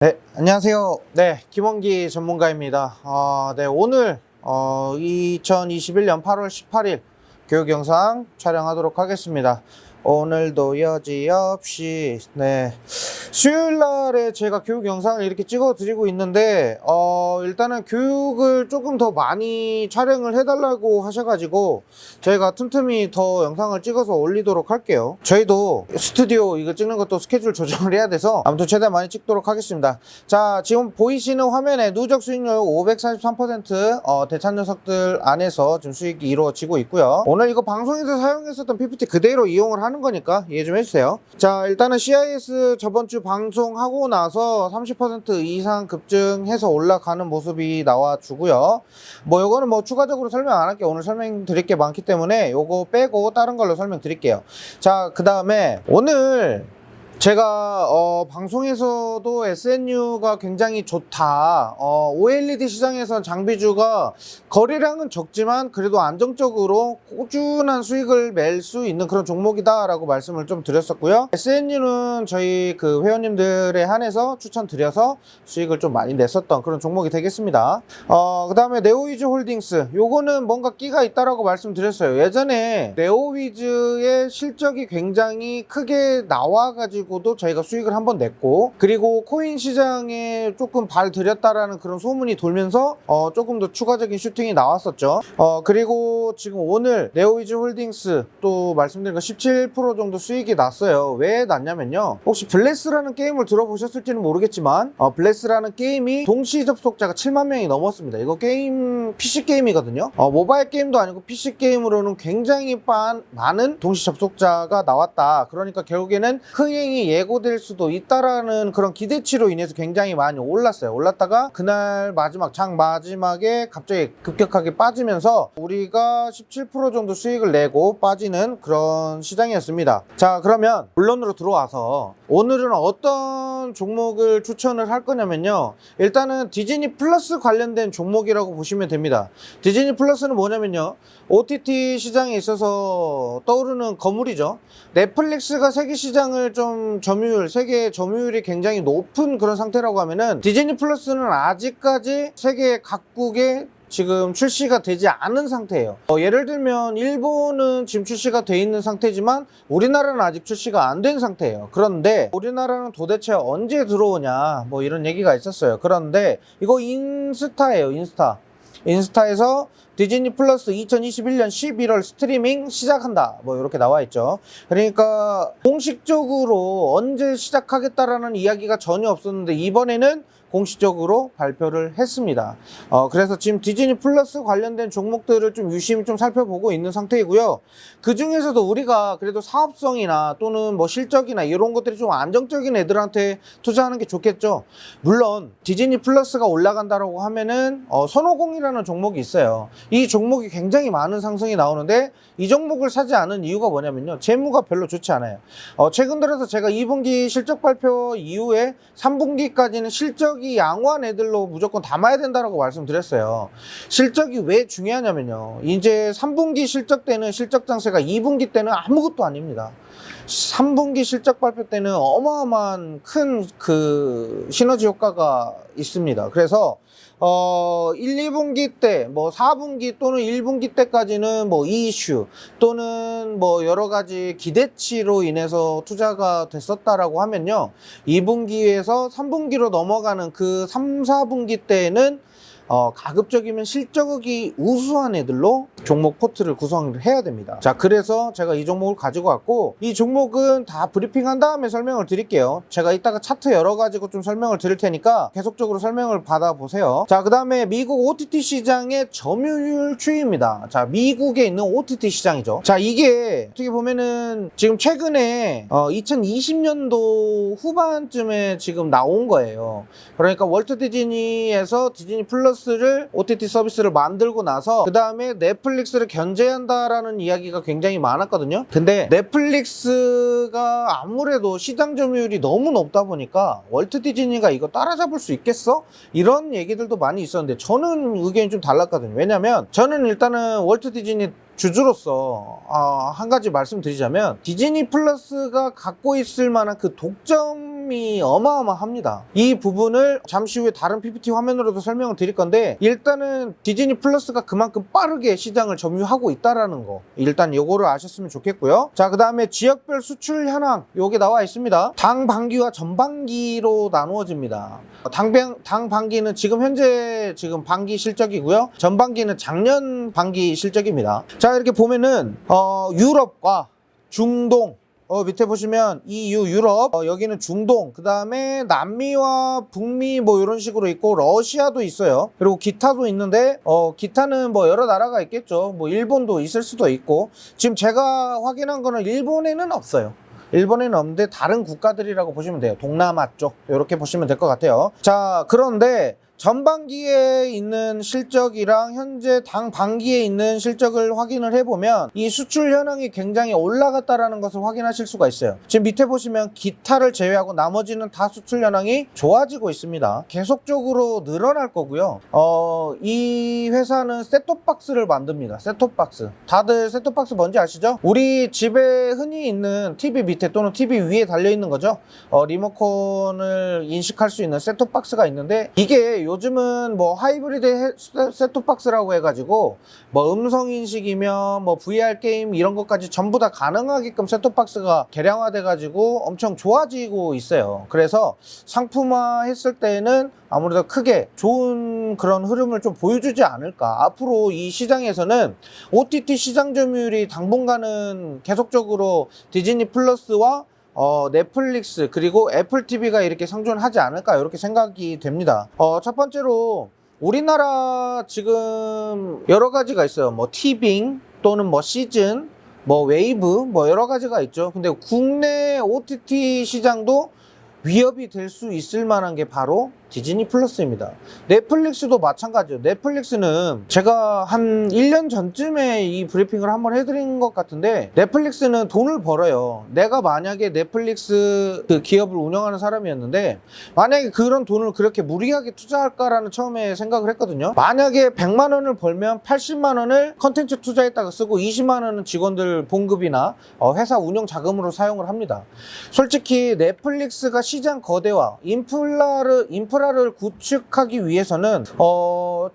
네, 안녕하세요. 네, 김원기 전문가입니다. 네, 오늘 2021년 8월 18일 교육 영상 촬영하도록 하겠습니다. 오늘도 여지없이 수요일 날에 제가 교육 영상을 이렇게 찍어 드리고 있는데 일단은 교육을 조금 더 많이 촬영을 해달라고 하셔가지고 저희가 틈틈이 더 영상을 찍어서 올리도록 할게요. 저희도 스튜디오 이거 찍는 것도 스케줄 조정을 해야 돼서 아무튼 최대한 많이 찍도록 하겠습니다. 자, 지금 보이시는 화면에 누적 수익률 543% 대찬 녀석들 안에서 지금 수익이 이루어지고 있고요. 오늘 이거 방송에서 사용했었던 PPT 그대로 이용을 하는 거니까 이해 좀 해주세요. 자, 일단은 CIS 저번 주 방송하고 나서 30% 이상 급증해서 올라가는 모습이 나와주고요. 요거는 추가적으로 설명 안 할게요. 오늘 설명드릴 게 많기 때문에 요거 빼고 다른 걸로 설명드릴게요. 자, 그 다음에 오늘 제가 방송에서도 SNU가 굉장히 좋다. OLED 시장에선 장비주가 거래량은 적지만 그래도 안정적으로 꾸준한 수익을 낼 수 있는 그런 종목이다 라고 말씀을 좀 드렸었고요. SNU는 저희 그 회원님들에 한해서 추천드려서 수익을 좀 많이 냈었던 그런 종목이 되겠습니다. 그 다음에 네오위즈 홀딩스, 요거는 뭔가 끼가 있다라고 말씀드렸어요. 예전에 네오위즈의 실적이 굉장히 크게 나와가지고 도 저희가 수익을 한번 냈고, 그리고 코인 시장에 조금 발 들였다라는 그런 소문이 돌면서 조금 더 추가적인 슈팅이 나왔었죠. 그리고 지금 오늘 네오위즈 홀딩스 또 말씀드린 거 17% 정도 수익이 났어요. 왜 났냐면요, 혹시 블레스라는 게임을 들어보셨을지는 모르겠지만 블레스라는 게임이 동시 접속자가 7만 명이 넘었습니다. 이거 게임 PC 게임이거든요. 모바일 게임도 아니고 PC 게임으로는 굉장히 많은 동시 접속자가 나왔다. 그러니까 결국에는 흥행이 예고될 수도 있다라는 그런 기대치로 인해서 굉장히 많이 올랐어요. 올랐다가 그날 장 마지막에 갑자기 급격하게 빠지면서 우리가 17% 정도 수익을 내고 빠지는 그런 시장이었습니다. 자, 그러면 본론으로 들어와서 오늘은 어떤 종목을 추천을 할 거냐면요, 일단은 디즈니 플러스 관련된 종목이라고 보시면 됩니다. 디즈니 플러스는 뭐냐면요, OTT 시장에 있어서 떠오르는 거물이죠. 넷플릭스가 세계 시장을 좀 세계 점유율이 굉장히 높은 그런 상태라고 하면은, 디즈니 플러스는 아직까지 세계 각국에 지금 출시가 되지 않은 상태예요. 예를 들면 일본은 지금 출시가 돼 있는 상태지만 우리나라는 아직 출시가 안 된 상태예요. 그런데 우리나라는 도대체 언제 들어오냐 이런 얘기가 있었어요. 그런데 이거 인스타예요. 인스타에서 디즈니 플러스 2021년 11월 스트리밍 시작한다, 이렇게 나와 있죠. 그러니까 공식적으로 언제 시작하겠다라는 이야기가 전혀 없었는데 이번에는 공식적으로 발표를 했습니다. 그래서 지금 디즈니 플러스 관련된 종목들을 좀 유심히 좀 살펴보고 있는 상태이고요. 그 중에서도 우리가 그래도 사업성이나 또는 실적이나 이런 것들이 좀 안정적인 애들한테 투자하는 게 좋겠죠. 물론 디즈니 플러스가 올라간다라고 하면은 선호공이라는 종목이 있어요. 이 종목이 굉장히 많은 상승이 나오는데 이 종목을 사지 않은 이유가 뭐냐면요, 재무가 별로 좋지 않아요. 최근 들어서 제가 2분기 실적 발표 이후에 3분기까지는 실적이 양호한 애들로 무조건 담아야 된다라고 말씀드렸어요. 실적이 왜 중요하냐면요, 이제 3분기 실적 때는 실적 장세가 2분기 때는 아무것도 아닙니다. 3분기 실적 발표 때는 어마어마한 큰 그 시너지 효과가 있습니다. 그래서 1, 2분기 때 4분기 또는 1분기 때까지는 이슈 또는 여러 가지 기대치로 인해서 투자가 됐었다라고 하면요, 2분기에서 3분기로 넘어가는 그 3, 4분기 때는 가급적이면 실적이 우수한 애들로 종목 포트를 구성을 해야 됩니다. 자, 그래서 제가 이 종목을 가지고 왔고, 이 종목은 다 브리핑한 다음에 설명을 드릴게요. 제가 이따가 차트 열어 가지고 좀 설명을 드릴 테니까 계속적으로 설명을 받아보세요. 자, 그 다음에 미국 OTT 시장의 점유율 추이입니다. 자, 미국에 있는 OTT 시장이죠. 자, 이게 어떻게 보면은 지금 최근에 2020년도 후반쯤에 지금 나온 거예요. 그러니까 월트 디즈니에서 디즈니 플러스 OTT 서비스를 만들고 나서 그 다음에 넷플릭스를 견제한다라는 이야기가 굉장히 많았거든요. 근데 넷플릭스가 아무래도 시장 점유율이 너무 높다 보니까 월트 디즈니가 이거 따라잡을 수 있겠어? 이런 얘기들도 많이 있었는데 저는 의견이 좀 달랐거든요. 왜냐면 저는 일단은 월트 디즈니 주주로서 한 가지 말씀드리자면 디즈니 플러스가 갖고 있을 만한 그 독점이 어마어마합니다. 이 부분을 잠시 후에 다른 PPT 화면으로도 설명을 드릴 건데, 일단은 디즈니 플러스가 그만큼 빠르게 시장을 점유하고 있다라는 거, 일단 요거를 아셨으면 좋겠고요. 자, 그 다음에 지역별 수출 현황 요게 나와 있습니다. 당반기와 전반기로 나누어집니다. 당반기는 지금 현재 반기 실적이고요. 전반기는 작년 반기 실적입니다. 자, 이렇게 보면은 유럽과 중동, 밑에 보시면 EU, 유럽, 여기는 중동, 그 다음에 남미와 북미 뭐 이런 식으로 있고, 러시아도 있어요. 그리고 기타도 있는데, 기타는 뭐 여러 나라가 있겠죠. 뭐 일본도 있을 수도 있고, 지금 제가 확인한 거는 일본에는 없어요. 일본에는 없는데 다른 국가들이라고 보시면 돼요. 동남아 쪽 이렇게 보시면 될 것 같아요. 자, 그런데 전반기에 있는 실적이랑 현재 당반기에 있는 실적을 확인을 해보면 이 수출 현황이 굉장히 올라갔다라는 것을 확인하실 수가 있어요. 지금 밑에 보시면 기타를 제외하고 나머지는 다 수출 현황이 좋아지고 있습니다. 계속적으로 늘어날 거고요. 이 회사는 셋톱박스를 만듭니다. 셋톱박스. 다들 셋톱박스 뭔지 아시죠? 우리 집에 흔히 있는 TV 밑에 또는 TV 위에 달려있는 거죠. 리모컨을 인식할 수 있는 셋톱박스가 있는데, 이게 요즘은 뭐 하이브리드 셋톱박스라고 해가지고 뭐 음성인식이며 뭐 VR 게임 이런 것까지 전부 다 가능하게끔 셋톱박스가 개량화돼 가지고 엄청 좋아지고 있어요. 그래서 상품화 했을 때는 아무래도 크게 좋은 그런 흐름을 좀 보여주지 않을까. 앞으로 이 시장에서는 OTT 시장 점유율이 당분간은 계속적으로 디즈니 플러스와 넷플릭스 그리고 애플 TV가 이렇게 상존하지 않을까, 이렇게 생각이 됩니다. 첫 번째로 우리나라 지금 여러 가지가 있어요. 뭐 티빙 또는 뭐 시즌, 뭐 웨이브, 뭐 여러 가지가 있죠. 근데 국내 OTT 시장도 위협이 될 수 있을 만한 게 바로 디즈니 플러스입니다. 넷플릭스도 마찬가지예요. 넷플릭스는 제가 한 1년 전쯤에 이 브리핑을 한번 해드린 것 같은데, 넷플릭스는 돈을 벌어요. 내가 만약에 넷플릭스 그 기업을 운영하는 사람이었는데, 만약에 그런 돈을 그렇게 무리하게 투자할까라는 처음에 생각을 했거든요. 만약에 100만 원을 벌면 80만 원을 컨텐츠 투자했다가 쓰고 20만 원은 직원들 봉급이나 회사 운영 자금으로 사용을 합니다. 솔직히 넷플릭스가 시장 거대화, 인프라를 구축하기 위해서는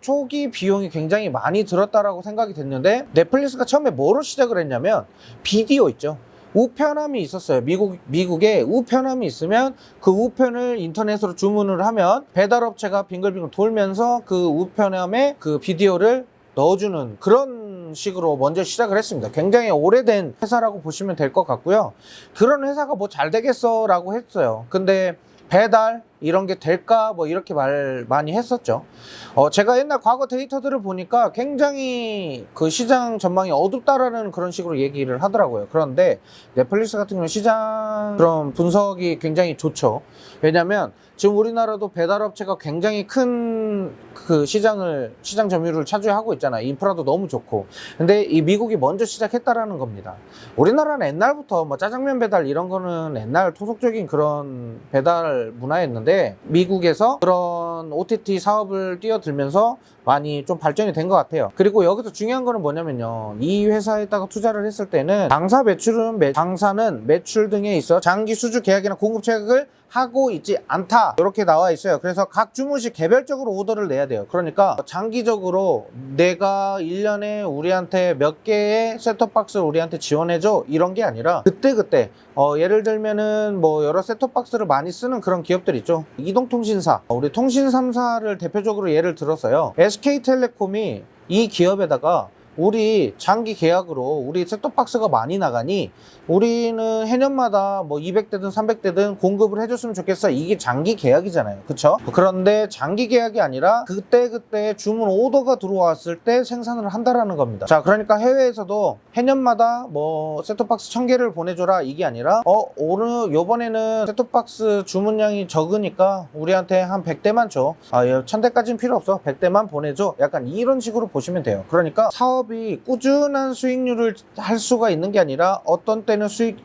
초기 비용이 굉장히 많이 들었다라고 생각이 됐는데, 넷플릭스가 처음에 뭐로 시작을 했냐면 비디오 있죠. 우편함이 있었어요. 미국에 우편함이 있으면 그 우편을 인터넷으로 주문을 하면 배달업체가 빙글빙글 돌면서 그 우편함에 그 비디오를 넣어주는 그런 식으로 먼저 시작을 했습니다. 굉장히 오래된 회사라고 보시면 될 것 같고요. 그런 회사가 뭐 잘 되겠어 라고 했어요. 근데 배달 이런 게 될까 뭐 이렇게 말 많이 했었죠. 제가 옛날 과거 데이터들을 보니까 굉장히 그 시장 전망이 어둡다라는 그런 식으로 얘기를 하더라고요. 그런데 넷플릭스 같은 경우는 시장 그런 분석이 굉장히 좋죠. 왜냐면 지금 우리나라도 배달업체가 굉장히 큰 그 시장 점유율을 차지하고 있잖아요. 인프라도 너무 좋고. 근데 이 미국이 먼저 시작했다라는 겁니다. 우리나라는 옛날부터 뭐 짜장면 배달 이런 거는 옛날 토속적인 그런 배달 문화였는데, 미국에서 그런 OTT 사업을 뛰어들면서 많이 좀 발전이 된 것 같아요. 그리고 여기서 중요한 거는 뭐냐면요, 이 회사에다가 투자를 했을 때는 당사는 매출 등에 있어 장기 수주 계약이나 공급 체결을 하고 있지 않다, 이렇게 나와 있어요. 그래서 각 주무시 개별적으로 오더를 내야 돼요. 그러니까 장기적으로 내가 1년에 우리한테 몇 개의 셋톱박스를 우리한테 지원해줘 이런 게 아니라 그때그때 예를 들면은 뭐 여러 셋톱박스를 많이 쓰는 그런 기업들 있죠. 이동통신사, 우리 통신 3사를 대표적으로 예를 들어서요, SK텔레콤이 이 기업에다가 우리 장기 계약으로 우리 셋톱박스가 많이 나가니 우리는 해년마다 뭐 200대든 300대든 공급을 해줬으면 좋겠어, 이게 장기 계약이잖아요. 그쵸? 그런데 장기 계약이 아니라 그때 주문 오더가 들어왔을 때 생산을 한다라는 겁니다. 자, 그러니까 해외에서도 해년마다 뭐 셋톱박스 1000개를 보내줘라 이게 아니라 요번에는 셋톱박스 주문량이 적으니까 우리한테 한 100대만 줘, 1000대까지는 필요 없어, 100대만 보내줘, 약간 이런 식으로 보시면 돼요. 그러니까 사업이 꾸준한 수익률을 할 수가 있는 게 아니라 어떤 때는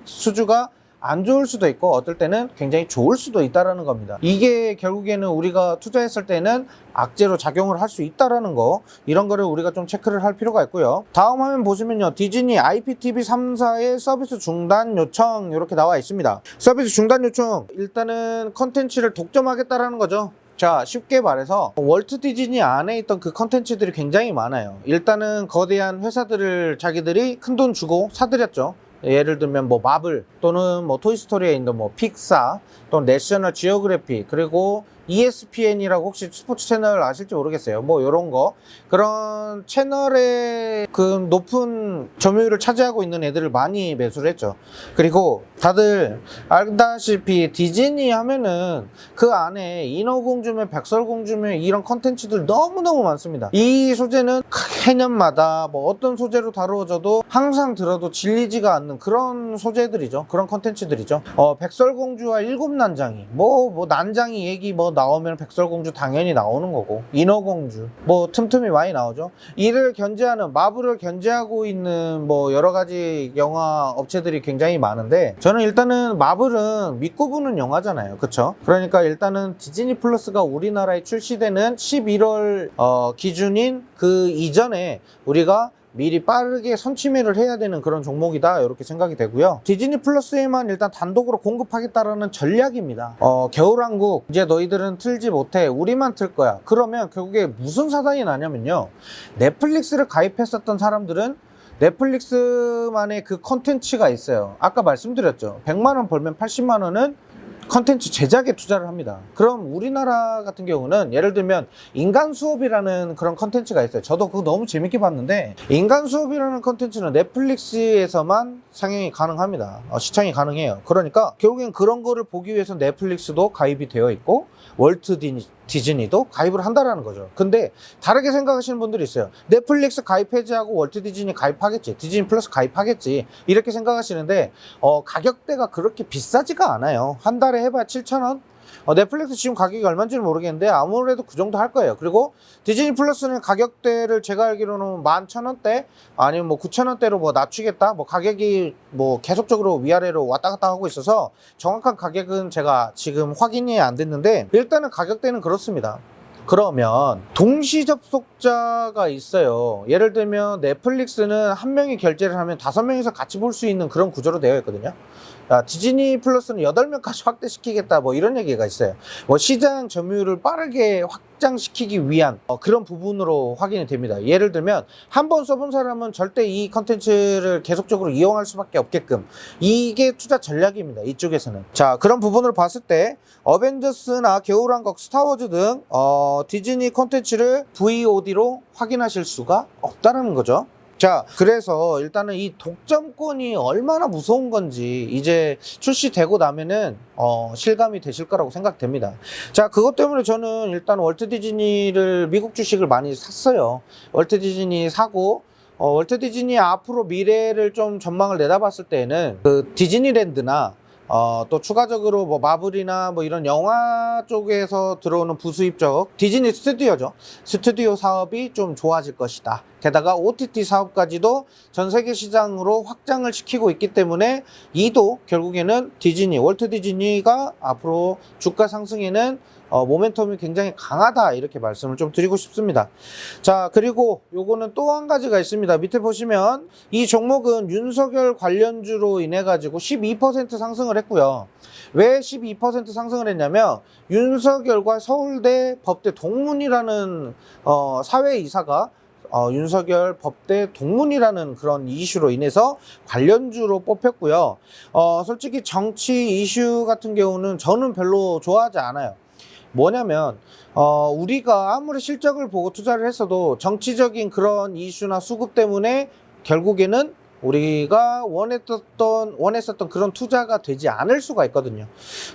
수주가 안 좋을 수도 있고 어떨 때는 굉장히 좋을 수도 있다라는 겁니다. 이게 결국에는 우리가 투자했을 때는 악재로 작용을 할 수 있다라는 거, 이런 거를 우리가 좀 체크를 할 필요가 있고요. 다음 화면 보시면요, 디즈니 IPTV 3사의 서비스 중단 요청 이렇게 나와 있습니다. 서비스 중단 요청, 일단은 컨텐츠를 독점하겠다라는 거죠. 자, 쉽게 말해서 월트 디즈니 안에 있던 그 컨텐츠들이 굉장히 많아요. 일단은 거대한 회사들을 자기들이 큰돈 주고 사들였죠. 예를 들면 뭐 마블, 또는 뭐 토이스토리에 있는 뭐 픽사, 또는 내셔널 지오그래피, 그리고 ESPN이라고 혹시 스포츠 채널 아실지 모르겠어요. 뭐 요런 거, 그런 채널의 그 높은 점유율을 차지하고 있는 애들을 많이 매수를 했죠. 그리고 다들 알다시피 디즈니 하면은 그 안에 인어공주며 백설공주며 이런 컨텐츠들 너무너무 많습니다. 이 소재는 해년마다 뭐 어떤 소재로 다루어져도 항상 들어도 질리지가 않는 그런 소재들이죠. 그런 컨텐츠들이죠. 백설공주와 일곱 난장이, 뭐 난장이 얘기 뭐 나오면 백설공주 당연히 나오는 거고, 인어공주 뭐 틈틈이 많이 나오죠. 이를 견제하는, 마블을 견제하고 있는 뭐 여러 가지 영화 업체들이 굉장히 많은데, 저는 일단은 마블은 믿고 보는 영화잖아요. 그쵸? 그러니까 일단은 디즈니 플러스가 우리나라에 출시되는 11월 기준인 그 이전에 우리가 미리 빠르게 선취매를 해야 되는 그런 종목이다, 이렇게 생각이 되고요. 디즈니 플러스에만 일단 단독으로 공급하겠다라는 전략입니다. 겨울왕국 이제 너희들은 틀지 못해, 우리만 틀 거야. 그러면 결국에 무슨 사단이 나냐면요, 넷플릭스를 가입했었던 사람들은 넷플릭스만의 그 컨텐츠가 있어요. 아까 말씀드렸죠. 100만원 벌면 80만원은 컨텐츠 제작에 투자를 합니다. 그럼 우리나라 같은 경우는 예를 들면 인간 수업이라는 그런 컨텐츠가 있어요. 저도 그거 너무 재밌게 봤는데, 인간 수업이라는 컨텐츠는 넷플릭스에서만 상영이 가능합니다. 시청이 가능해요. 그러니까 결국엔 그런 거를 보기 위해서 넷플릭스도 가입이 되어 있고 월트 디즈니도 가입을 한다라는 거죠. 근데 다르게 생각하시는 분들이 있어요. 넷플릭스 가입 해지하고 월트 디즈니 가입하겠지, 디즈니 플러스 가입하겠지, 이렇게 생각하시는데 가격대가 그렇게 비싸지가 않아요. 한 달에 해봐야 7,000원? 넷플릭스 지금 가격이 얼마인지는 모르겠는데 아무래도 그 정도 할 거예요. 그리고 디즈니 플러스는 가격대를 제가 알기로는 11,000원대 아니면 뭐 9,000원대로 뭐 낮추겠다, 뭐 가격이 뭐 계속적으로 위아래로 왔다 갔다 하고 있어서 정확한 가격은 제가 지금 확인이 안 됐는데, 일단은 가격대는 그렇습니다. 그러면 동시 접속자가 있어요. 예를 들면 넷플릭스는 한 명이 결제를 하면 5명이서 같이 볼 수 있는 그런 구조로 되어 있거든요. 디즈니 플러스는 8명까지 확대시키겠다, 뭐 이런 얘기가 있어요. 뭐 시장 점유율을 빠르게 확장시키기 위한 그런 부분으로 확인이 됩니다. 예를 들면 한 번 써본 사람은 절대 이 컨텐츠를 계속적으로 이용할 수밖에 없게끔, 이게 투자 전략입니다, 이쪽에서는. 자, 그런 부분을 봤을 때 어벤져스나 겨울왕국, 스타워즈 등 디즈니 컨텐츠를 VOD로 확인하실 수가 없다는 거죠. 자, 그래서 일단은 이 독점권이 얼마나 무서운 건지 이제 출시되고 나면은 실감이 되실 거라고 생각됩니다. 자, 그것 때문에 저는 일단 월트 디즈니를, 미국 주식을 많이 샀어요. 월트 디즈니 사고, 월트 디즈니 앞으로 미래를 좀 전망을 내다봤을 때는 그 디즈니랜드나 또 추가적으로 뭐 마블이나 뭐 이런 영화 쪽에서 들어오는 부수입적 디즈니 스튜디오죠. 스튜디오 사업이 좀 좋아질 것이다. 게다가 OTT 사업까지도 전 세계 시장으로 확장을 시키고 있기 때문에 이도 결국에는 디즈니, 월트 디즈니가 앞으로 주가 상승에는 모멘텀이 굉장히 강하다, 이렇게 말씀을 좀 드리고 싶습니다. 자, 그리고 요거는 또 한 가지가 있습니다. 밑에 보시면 이 종목은 윤석열 관련주로 인해 가지고 12% 상승을 했고요. 왜 12% 상승을 했냐면 윤석열과 서울대 법대 동문이라는 사회이사가 윤석열 법대 동문이라는 그런 이슈로 인해서 관련주로 뽑혔고요. 솔직히 정치 이슈 같은 경우는 저는 별로 좋아하지 않아요. 뭐냐면 우리가 아무리 실적을 보고 투자를 했어도 정치적인 그런 이슈나 수급 때문에 결국에는 우리가 원했었던 그런 투자가 되지 않을 수가 있거든요.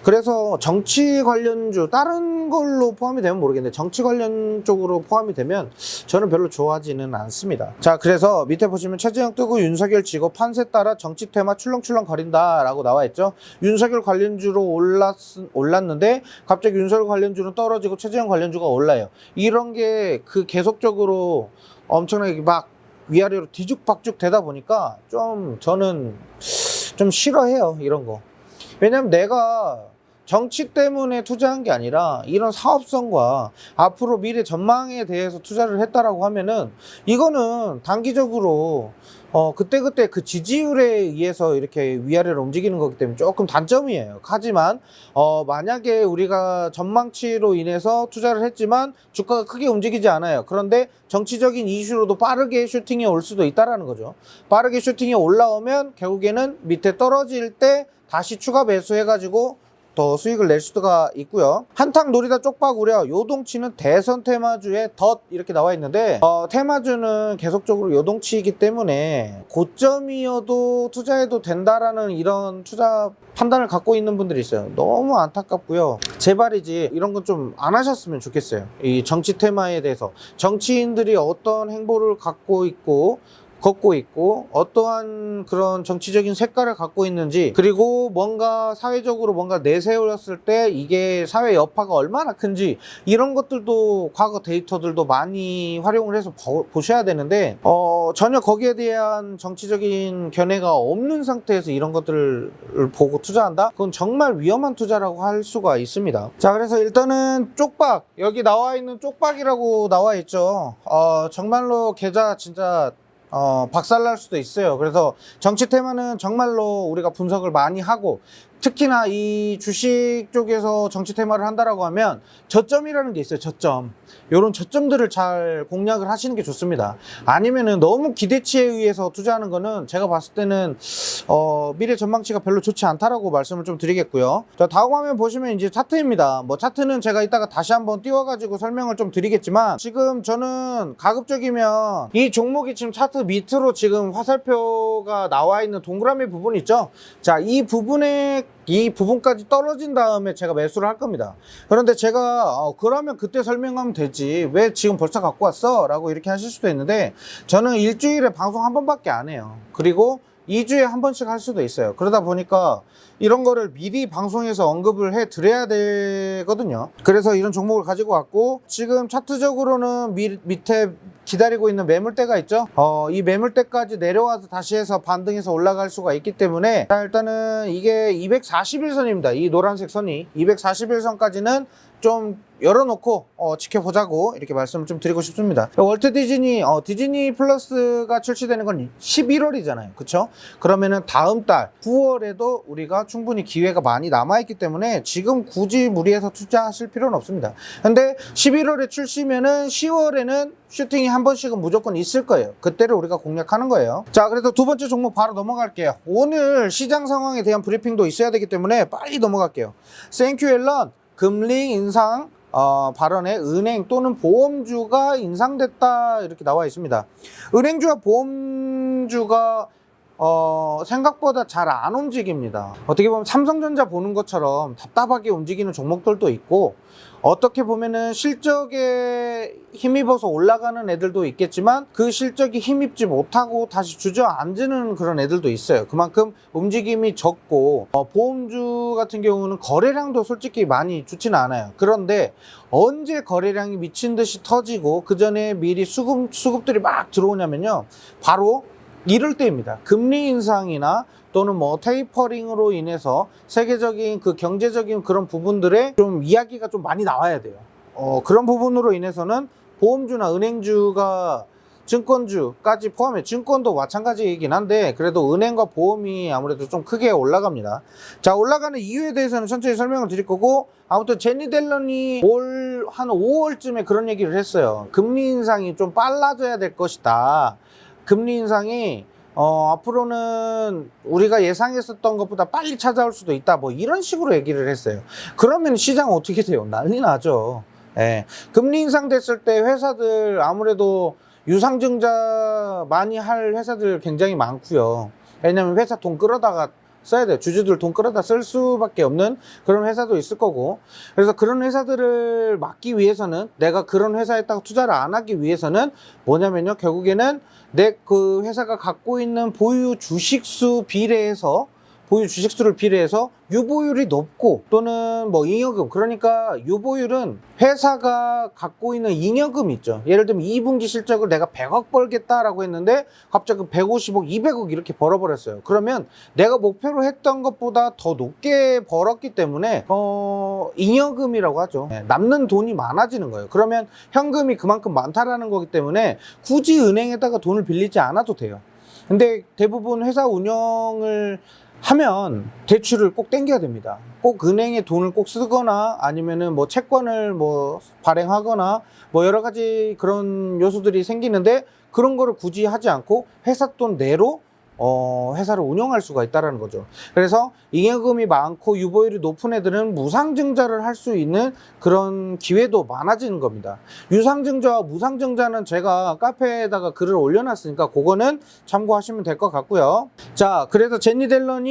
그래서 정치 관련주, 다른 걸로 포함이 되면 모르겠는데 정치 관련 쪽으로 포함이 되면 저는 별로 좋아하지는 않습니다. 자, 그래서 밑에 보시면 최재형 뜨고 윤석열 지고 판세 따라 정치 테마 출렁출렁 거린다 라고 나와 있죠. 윤석열 관련주로 올랐는데 갑자기 윤석열 관련주는 떨어지고 최재형 관련주가 올라요. 이런 게 그 계속적으로 엄청나게 막 위아래로 뒤죽박죽 되다 보니까 저는 좀 싫어해요, 이런 거. 왜냐면 내가 정치 때문에 투자한 게 아니라 이런 사업성과 앞으로 미래 전망에 대해서 투자를 했다라고 하면은 이거는 단기적으로 그때그때 그 지지율에 의해서 이렇게 위아래로 움직이는 거기 때문에 조금 단점이에요. 하지만 만약에 우리가 전망치로 인해서 투자를 했지만 주가가 크게 움직이지 않아요. 그런데 정치적인 이슈로도 빠르게 슈팅이 올 수도 있다라는 거죠. 빠르게 슈팅이 올라오면 결국에는 밑에 떨어질 때 다시 추가 매수해가지고 더 수익을 낼 수가 있고요. 한탕 놀이다 쪽박 우려. 요동치는 대선 테마주에 덧 이렇게 나와 있는데 테마주는 계속적으로 요동치이기 때문에 고점이어도 투자해도 된다라는 이런 투자 판단을 갖고 있는 분들이 있어요. 너무 안타깝고요. 제발이지 이런 건 좀 안 하셨으면 좋겠어요. 이 정치 테마에 대해서 정치인들이 어떤 행보를 갖고 있고 걷고 있고 어떠한 그런 정치적인 색깔을 갖고 있는지, 그리고 뭔가 사회적으로 뭔가 내세웠을 때 이게 사회 여파가 얼마나 큰지, 이런 것들도 과거 데이터들도 많이 활용을 해서 보셔야 되는데 전혀 거기에 대한 정치적인 견해가 없는 상태에서 이런 것들을 보고 투자한다? 그건 정말 위험한 투자라고 할 수가 있습니다. 자, 그래서 일단은 쪽박, 여기 나와 있는 쪽박이라고 나와 있죠. 정말로 계좌 진짜 박살날 수도 있어요. 그래서 정치 테마는 정말로 우리가 분석을 많이 하고, 특히나 이 주식 쪽에서 정치 테마를 한다라고 하면 저점이라는 게 있어요. 저점. 이런 저점들을 잘 공략을 하시는 게 좋습니다. 아니면은 너무 기대치에 의해서 투자하는 거는 제가 봤을 때는 미래 전망치가 별로 좋지 않다라고 말씀을 좀 드리겠고요. 자, 다음 화면 보시면 이제 차트입니다. 뭐 차트는 제가 이따가 다시 한번 띄워가지고 설명을 좀 드리겠지만, 지금 저는 가급적이면 이 종목이 지금 차트 밑으로 지금 화살표가 나와 있는 동그라미 부분 있죠. 자, 이 부분까지 떨어진 다음에 제가 매수를 할 겁니다. 그런데 제가 그러면 그때 설명하면 되지, 왜 지금 벌써 갖고 왔어? 라고 이렇게 하실 수도 있는데, 저는 일주일에 방송 한 번밖에 안 해요. 그리고 2주에 한 번씩 할 수도 있어요. 그러다 보니까 이런 거를 미리 방송에서 언급을 해 드려야 되거든요. 그래서 이런 종목을 가지고 왔고, 지금 차트적으로는 밑에 기다리고 있는 매물대가 있죠. 이 매물대까지 내려와서 다시 해서 반등해서 올라갈 수가 있기 때문에, 자, 일단은 이게 241선입니다. 이 노란색 선이 241선까지는 좀 열어놓고 지켜보자고 이렇게 말씀을 좀 드리고 싶습니다. 월트 디즈니 플러스가 출시되는 건 11월이잖아요. 그쵸? 그러면은 다음 달 9월에도 우리가 충분히 기회가 많이 남아있기 때문에 지금 굳이 무리해서 투자하실 필요는 없습니다. 근데 11월에 출시면은 10월에는 슈팅이 한 번씩은 무조건 있을 거예요. 그때를 우리가 공략하는 거예요. 자, 그래도 두 번째 종목 바로 넘어갈게요. 오늘 시장 상황에 대한 브리핑도 있어야 되기 때문에 빨리 넘어갈게요. 생큐 앨런 금리 인상 발언에 은행 또는 보험주가 인상됐다 이렇게 나와 있습니다. 은행주와 보험주가 생각보다 잘 안 움직입니다. 어떻게 보면 삼성전자 보는 것처럼 답답하게 움직이는 종목들도 있고, 어떻게 보면은 실적에 힘입어서 올라가는 애들도 있겠지만 그 실적이 힘입지 못하고 다시 주저앉는 그런 애들도 있어요. 그만큼 움직임이 적고, 보험주 같은 경우는 거래량도 솔직히 많이 좋지는 않아요. 그런데 언제 거래량이 미친 듯이 터지고 그 전에 미리 수급들이 막 들어오냐면요, 바로 이럴 때입니다. 금리 인상이나 또는 뭐 테이퍼링으로 인해서 세계적인 그 경제적인 그런 부분들에 좀 이야기가 좀 많이 나와야 돼요. 그런 부분으로 인해서는 보험주나 은행주가 증권주까지 포함해, 증권도 마찬가지이긴 한데 그래도 은행과 보험이 아무래도 좀 크게 올라갑니다. 자, 올라가는 이유에 대해서는 천천히 설명을 드릴 거고, 아무튼 제니 델런이 올 한 5월쯤에 그런 얘기를 했어요. 금리 인상이 좀 빨라져야 될 것이다. 금리 인상이 앞으로는 우리가 예상했었던 것보다 빨리 찾아올 수도 있다, 뭐 이런 식으로 얘기를 했어요. 그러면 시장 어떻게 돼요? 난리 나죠. 예. 금리 인상 됐을 때 회사들 아무래도 유상증자 많이 할 회사들 굉장히 많고요. 왜냐면 회사 돈 끌어다가 써야 돼요. 주주들 돈 끌어다 쓸 수밖에 없는 그런 회사도 있을 거고, 그래서 그런 회사들을 막기 위해서는, 내가 그런 회사에다가 투자를 안 하기 위해서는 뭐냐면요, 결국에는 내 그 회사가 갖고 있는 보유 주식수 비례해서 보유 주식수를 비례해서 유보율이 높고 또는 뭐 잉여금, 그러니까 유보율은 회사가 갖고 있는 잉여금 있죠. 예를 들면 2분기 실적을 내가 100억 벌겠다라고 했는데 갑자기 150억, 200억 이렇게 벌어버렸어요. 그러면 내가 목표로 했던 것보다 더 높게 벌었기 때문에 잉여금이라고 하죠. 남는 돈이 많아지는 거예요. 그러면 현금이 그만큼 많다라는 거기 때문에 굳이 은행에다가 돈을 빌리지 않아도 돼요. 근데 대부분 회사 운영을 하면 대출을 꼭 땡겨야 됩니다. 꼭 은행에 돈을 꼭 쓰거나 아니면은 뭐 채권을 뭐 발행하거나 뭐 여러 가지 그런 요소들이 생기는데, 그런 거를 굳이 하지 않고 회사 돈 내로 회사를 운영할 수가 있다는 거죠. 그래서 잉여금이 많고 유보율이 높은 애들은 무상증자를 할 수 있는 그런 기회도 많아지는 겁니다. 유상증자와 무상증자는 제가 카페에다가 글을 올려놨으니까 그거는 참고하시면 될 것 같고요. 자, 그래서 제닛 앨런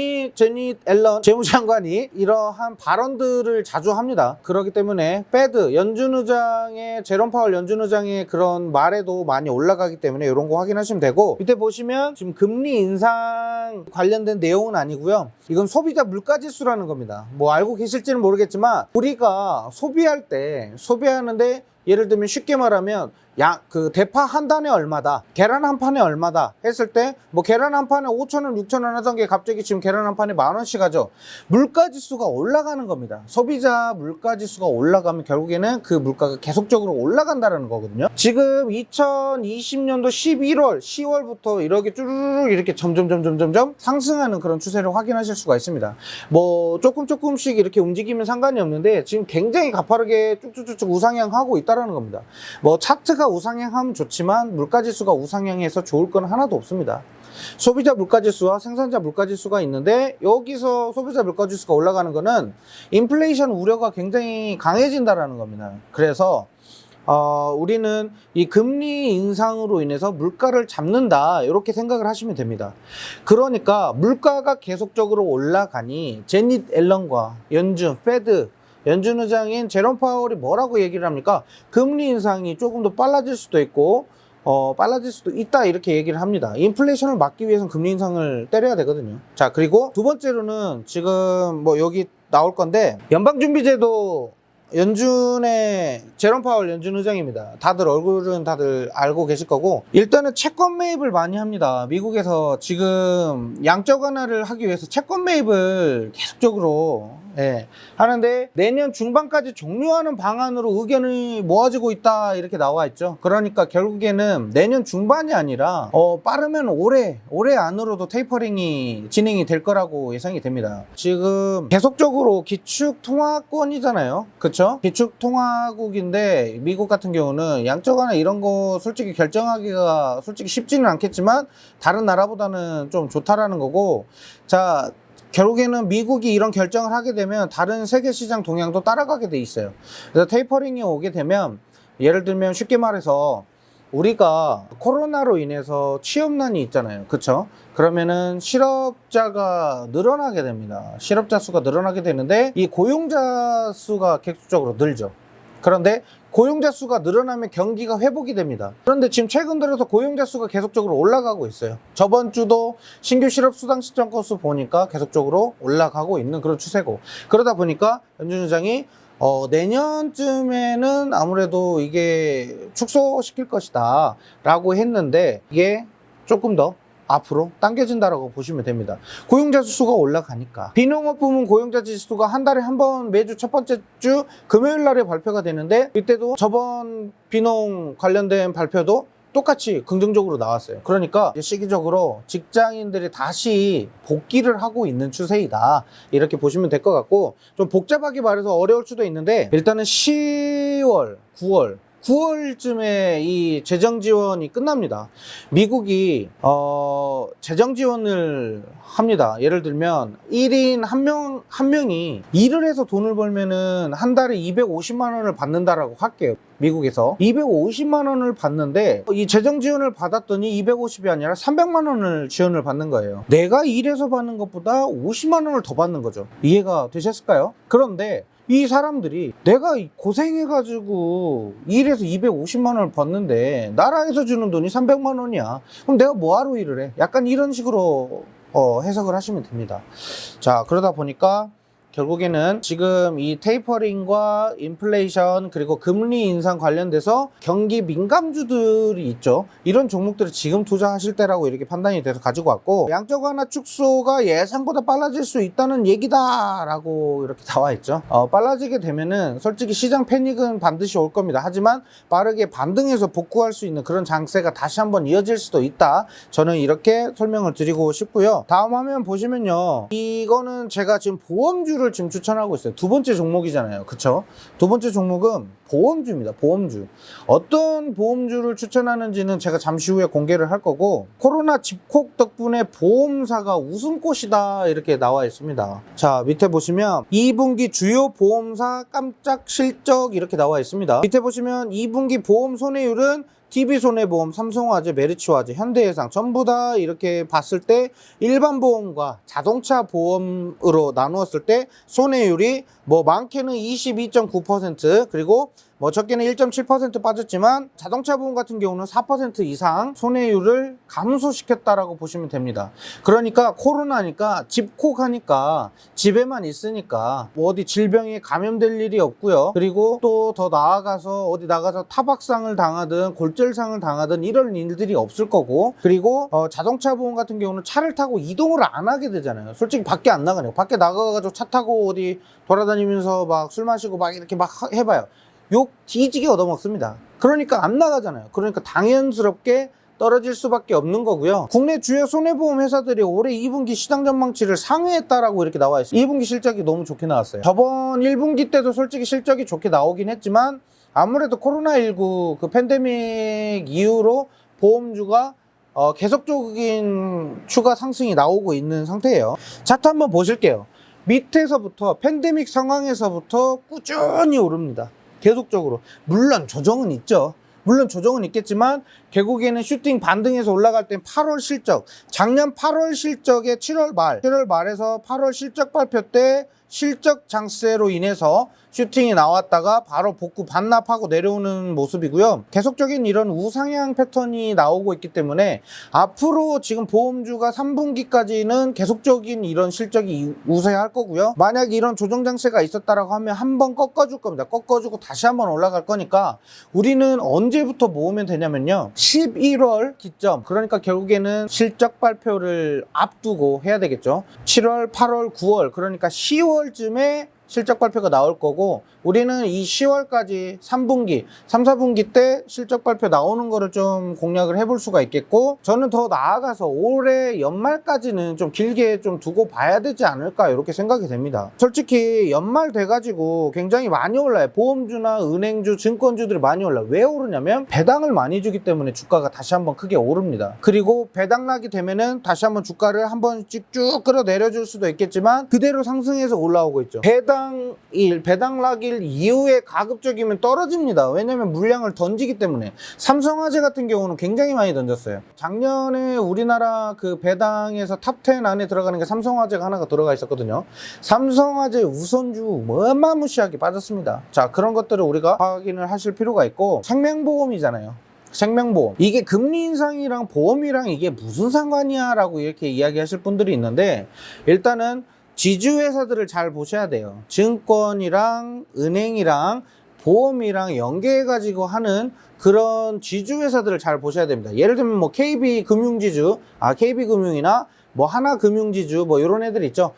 재무장관이 이러한 발언들을 자주 합니다. 그렇기 때문에 페드 연준 의장의 제롬 파월 연준 의장의 그런 말에도 많이 올라가기 때문에 이런 거 확인하시면 되고, 밑에 보시면 지금 금리 인상 관련된 내용은 아니고요. 이건 소비자 물가지수라는 겁니다. 뭐 알고 계실지는 모르겠지만 우리가 소비하는데 예를 들면 쉽게 말하면 그 대파 한 단에 얼마다, 계란 한 판에 얼마다 했을 때 뭐 계란 한 판에 5,000원, 6,000원 하던 게 갑자기 지금 계란 한 판에 10,000원씩 하죠. 물가지수가 올라가는 겁니다. 소비자 물가지수가 올라가면 결국에는 그 물가가 계속적으로 올라간다는 거거든요. 지금 2020년도 11월, 10월부터 이렇게 쭈르르 이렇게 점점 상승하는 그런 추세를 확인하실 수가 있습니다. 뭐 조금씩 이렇게 움직이면 상관이 없는데 지금 굉장히 가파르게 쭉쭉쭉 우상향하고 있다는 겁니다. 뭐 차트가 우상향하면 좋지만 물가지수가 우상향해서 좋을 건 하나도 없습니다. 소비자 물가지수와 생산자 물가지수가 있는데, 여기서 소비자 물가지수가 올라가는 거는 인플레이션 우려가 굉장히 강해진다라는 겁니다. 그래서 우리는 이 금리 인상으로 인해서 물가를 잡는다, 이렇게 생각을 하시면 됩니다. 그러니까 물가가 계속적으로 올라가니 제닛 앨런과 페드 연준 의장인 제롬 파월이 뭐라고 얘기를 합니까? 금리 인상이 조금 더 빨라질 수도 있고 빨라질 수도 있다, 이렇게 얘기를 합니다. 인플레이션을 막기 위해서는 금리 인상을 때려야 되거든요. 자, 그리고 두 번째로는 지금 뭐 여기 나올 건데, 연방준비제도 연준의 제롬 파월 연준 의장입니다. 다들 얼굴은 다들 알고 계실 거고, 일단은 채권 매입을 많이 합니다. 미국에서 지금 양적 완화를 하기 위해서 채권 매입을 계속적으로 하는데, 내년 중반까지 종료하는 방안으로 의견이 모아지고 있다, 이렇게 나와 있죠. 그러니까 결국에는 내년 중반이 아니라 빠르면 올해 안으로도 테이퍼링이 진행이 될 거라고 예상이 됩니다. 지금 계속적으로 기축통화권이잖아요. 그쵸? 기축통화국인데 미국 같은 경우는 양적 완화 이런 거 솔직히 결정하기가 솔직히 쉽지는 않겠지만 다른 나라보다는 좀 좋다라는 거고, 자, 결국에는 미국이 이런 결정을 하게 되면 다른 세계 시장 동향도 따라가게 돼 있어요. 그래서 테이퍼링이 오게 되면, 예를 들면 쉽게 말해서 우리가 코로나로 인해서 취업난이 있잖아요. 그쵸? 그러면은 실업자가 늘어나게 됩니다. 실업자 수가 늘어나게 되는데 이 고용자 수가 계속적으로 늘죠. 그런데 고용자 수가 늘어나면 경기가 회복이 됩니다. 그런데 지금 최근 들어서 고용자 수가 계속적으로 올라가고 있어요. 저번 주도 신규 실업 수당 신청 건수 보니까 계속적으로 올라가고 있는 그런 추세고, 그러다 보니까 연준 의장이 내년쯤에는 아무래도 이게 축소시킬 것이다 라고 했는데, 이게 조금 더 앞으로 당겨진다라고 보시면 됩니다. 고용자 수가 올라가니까. 비농업 부문 고용자 지수가 한 달에 한 번 매주 첫 번째 주 금요일 날에 발표가 되는데, 이때도 저번 비농 관련된 발표도 똑같이 긍정적으로 나왔어요. 그러니까 시기적으로 직장인들이 다시 복귀를 하고 있는 추세이다, 이렇게 보시면 될 것 같고, 좀 복잡하게 말해서 어려울 수도 있는데, 일단은 10월, 9월쯤에 이 재정 지원이 끝납니다. 미국이 재정 지원을 합니다. 예를 들면 1인 한 명이 일을 해서 돈을 벌면은 한 달에 250만 원을 받는다라고 할게요. 미국에서 250만 원을 받는데, 이 재정 지원을 받았더니 250이 아니라 300만 원을 지원을 받는 거예요. 내가 일해서 받는 것보다 50만 원을 더 받는 거죠. 이해가 되셨을까요? 그런데 이 사람들이 내가 고생해가지고 일해서 250만 원을 받는데 나라에서 주는 돈이 300만 원이야. 그럼 내가 뭐하러 일을 해? 약간 이런 식으로 해석을 하시면 됩니다. 자, 그러다 보니까 결국에는 지금 이 테이퍼링과 인플레이션 그리고 금리 인상 관련돼서 경기 민감주들이 있죠. 이런 종목들을 지금 투자하실 때라고 이렇게 판단이 돼서 가지고 왔고, 양적 완화 축소가 예상보다 빨라질 수 있다는 얘기다 라고 이렇게 나와 있죠. 빨라지게 되면은 솔직히 시장 패닉은 반드시 올 겁니다. 하지만 빠르게 반등해서 복구할 수 있는 그런 장세가 다시 한번 이어질 수도 있다, 저는 이렇게 설명을 드리고 싶고요. 다음 화면 보시면요, 이거는 제가 지금 보험주를 지금 추천하고 있어요. 두 번째 종목이잖아요. 그쵸? 두 번째 종목은 보험주입니다. 보험주. 어떤 보험주를 추천하는지는 제가 잠시 후에 공개를 할 거고, 코로나 집콕 덕분에 보험사가 웃음꽃이다 이렇게 나와 있습니다. 자, 밑에 보시면 2분기 주요 보험사 깜짝 실적 이렇게 나와 있습니다. 밑에 보시면 2분기 보험 손해율은 TV손해보험, 삼성화재, 메리츠화재, 현대해상 전부 다 이렇게 봤을 때 일반 보험과 자동차 보험으로 나누었을 때 손해율이 뭐 많게는 22.9%, 그리고 뭐 적게는 1.7% 빠졌지만 자동차 보험 같은 경우는 4% 이상 손해율을 감소시켰다라고 보시면 됩니다. 그러니까 코로나니까 집콕하니까 집에만 있으니까 뭐 어디 질병에 감염될 일이 없고요. 그리고 또 더 나아가서 어디 나가서 타박상을 당하든 골절상을 당하든 이런 일들이 없을 거고, 그리고 자동차 보험 같은 경우는 차를 타고 이동을 안 하게 되잖아요. 솔직히 밖에 안 나가네요. 밖에 나가가지고 차 타고 어디 돌아다니면서 막 술 마시고 막 이렇게 막 해봐요. 욕 뒤지게 얻어먹습니다. 그러니까 안 나가잖아요. 그러니까 당연스럽게 떨어질 수밖에 없는 거고요. 국내 주요 손해보험 회사들이 올해 2분기 시장 전망치를 상회했다라고 이렇게 나와 있어요. 2분기 실적이 너무 좋게 나왔어요. 저번 1분기 때도 솔직히 실적이 좋게 나오긴 했지만 아무래도 코로나19 그 팬데믹 이후로 보험주가 계속적인 추가 상승이 나오고 있는 상태예요. 차트 한번 보실게요. 밑에서부터 팬데믹 상황에서부터 꾸준히 오릅니다. 계속적으로. 물론 조정은 있죠. 물론 조정은 있겠지만 결국에는 슈팅 반등해서 올라갈 땐 8월 실적, 작년 8월 실적의 7월 말에서 8월 실적 발표 때 실적 장세로 인해서 슈팅이 나왔다가 바로 복구 반납하고 내려오는 모습이고요. 계속적인 이런 우상향 패턴이 나오고 있기 때문에 앞으로 지금 보험주가 3분기까지는 계속적인 이런 실적이 우세할 거고요. 만약 이런 조정 장세가 있었다라고 하면 한번 꺾어줄 겁니다. 꺾어주고 다시 한번 올라갈 거니까 우리는 언제부터 모으면 되냐면요, 11월 기점, 그러니까 결국에는 실적 발표를 앞두고 해야 되겠죠. 7월, 8월, 9월, 그러니까 10월쯤에 실적 발표가 나올 거고, 우리는 이 10월까지 3분기, 3, 4분기 때 실적 발표 나오는 거를 좀 공략을 해볼 수가 있겠고, 저는 더 나아가서 올해 연말까지는 좀 길게 좀 두고 봐야 되지 않을까 이렇게 생각이 됩니다. 솔직히 연말 돼가지고 굉장히 많이 올라요. 보험주나 은행주, 증권주들이 많이 올라요. 왜 오르냐면 배당을 많이 주기 때문에 주가가 다시 한번 크게 오릅니다. 그리고 배당 나게 되면은 다시 한번 주가를 한번 쭉 끌어내려줄 수도 있겠지만 그대로 상승해서 올라오고 있죠. 배당 나길 이후에 가급적이면 떨어집니다. 왜냐면 물량을 던지기 때문에. 삼성화재 같은 경우는 굉장히 많이 던졌어요. 작년에 우리나라 그 배당에서 탑10 안에 들어가는 게 삼성화재가 하나가 들어가 있었거든요. 삼성화재 우선주 어마무시하게 빠졌습니다. 자, 그런 것들을 우리가 확인을 하실 필요가 있고, 생명보험이잖아요. 생명보험. 이게 금리 인상이랑 보험이랑 이게 무슨 상관이야 라고 이렇게 이야기하실 분들이 있는데, 일단은 지주회사들을 잘 보셔야 돼요. 증권이랑 은행이랑 보험이랑 연계해가지고 하는 그런 지주회사들을 잘 보셔야 됩니다. 예를 들면 뭐 KB금융지주, KB금융이나 뭐 하나금융지주 뭐 이런 애들 있죠.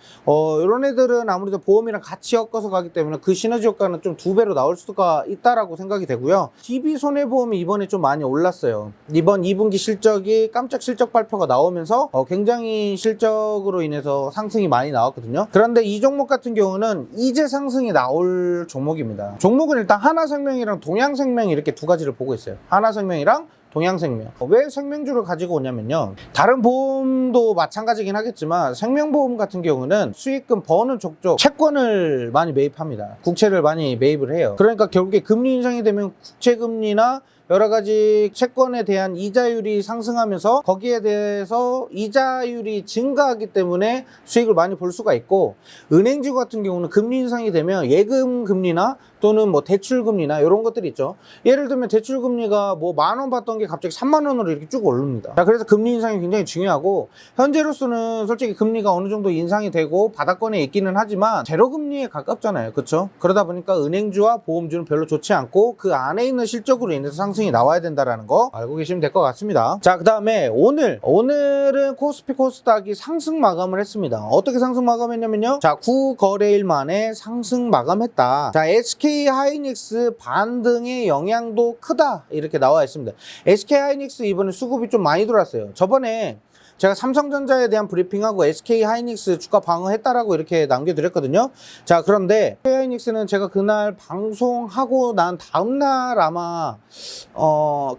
이런 애들은 아무래도 보험이랑 같이 엮어서 가기 때문에 그 시너지 효과는 좀 2배로 나올 수가 있다라고 생각이 되고요. TV손해보험이 이번에 좀 많이 올랐어요. 이번 2분기 실적이 깜짝 실적 발표가 나오면서 굉장히 실적으로 인해서 상승이 많이 나왔거든요. 그런데 이 종목 같은 경우는 이제 상승이 나올 종목입니다. 종목은 일단 하나생명이랑 동양생명 이렇게 두 가지를 보고 있어요. 하나생명이랑 동양생명. 왜 생명주를 가지고 오냐면요, 다른 보험도 마찬가지긴 하겠지만 생명보험 같은 경우는 수익금 버는 족족 채권을 많이 매입합니다. 국채를 많이 매입을 해요. 그러니까 결국에 금리 인상이 되면 국채금리나 여러 가지 채권에 대한 이자율이 상승하면서 거기에 대해서 이자율이 증가하기 때문에 수익을 많이 볼 수가 있고, 은행주 같은 경우는 금리 인상이 되면 예금 금리나 또는 뭐 대출 금리나 이런 것들이 있죠. 예를 들면 대출 금리가 뭐 10,000원 받던 게 갑자기 30,000원으로 이렇게 쭉 오릅니다. 자, 그래서 금리 인상이 굉장히 중요하고, 현재로서는 솔직히 금리가 어느 정도 인상이 되고 바닥권에 있기는 하지만 제로 금리에 가깝잖아요. 그렇죠? 그러다 보니까 은행주와 보험주는 별로 좋지 않고 그 안에 있는 실적으로 인해서 상승이 나와야 된다라는 거 알고 계시면 될 것 같습니다. 자, 그 다음에 오늘은 코스피 코스닥이 상승 마감을 했습니다. 어떻게 상승 마감했냐면요, 자, 9거래일 만에 상승 마감했다. 자, SK 하이닉스 반등의 영향도 크다 이렇게 나와 있습니다. SK 하이닉스 이번에 수급이 좀 많이 들어왔어요. 저번에 제가 삼성전자에 대한 브리핑하고 SK 하이닉스 주가 방어했다라고 이렇게 남겨드렸거든요. 자, 그런데 SK 하이닉스는 제가 그날 방송하고 난 다음날 아마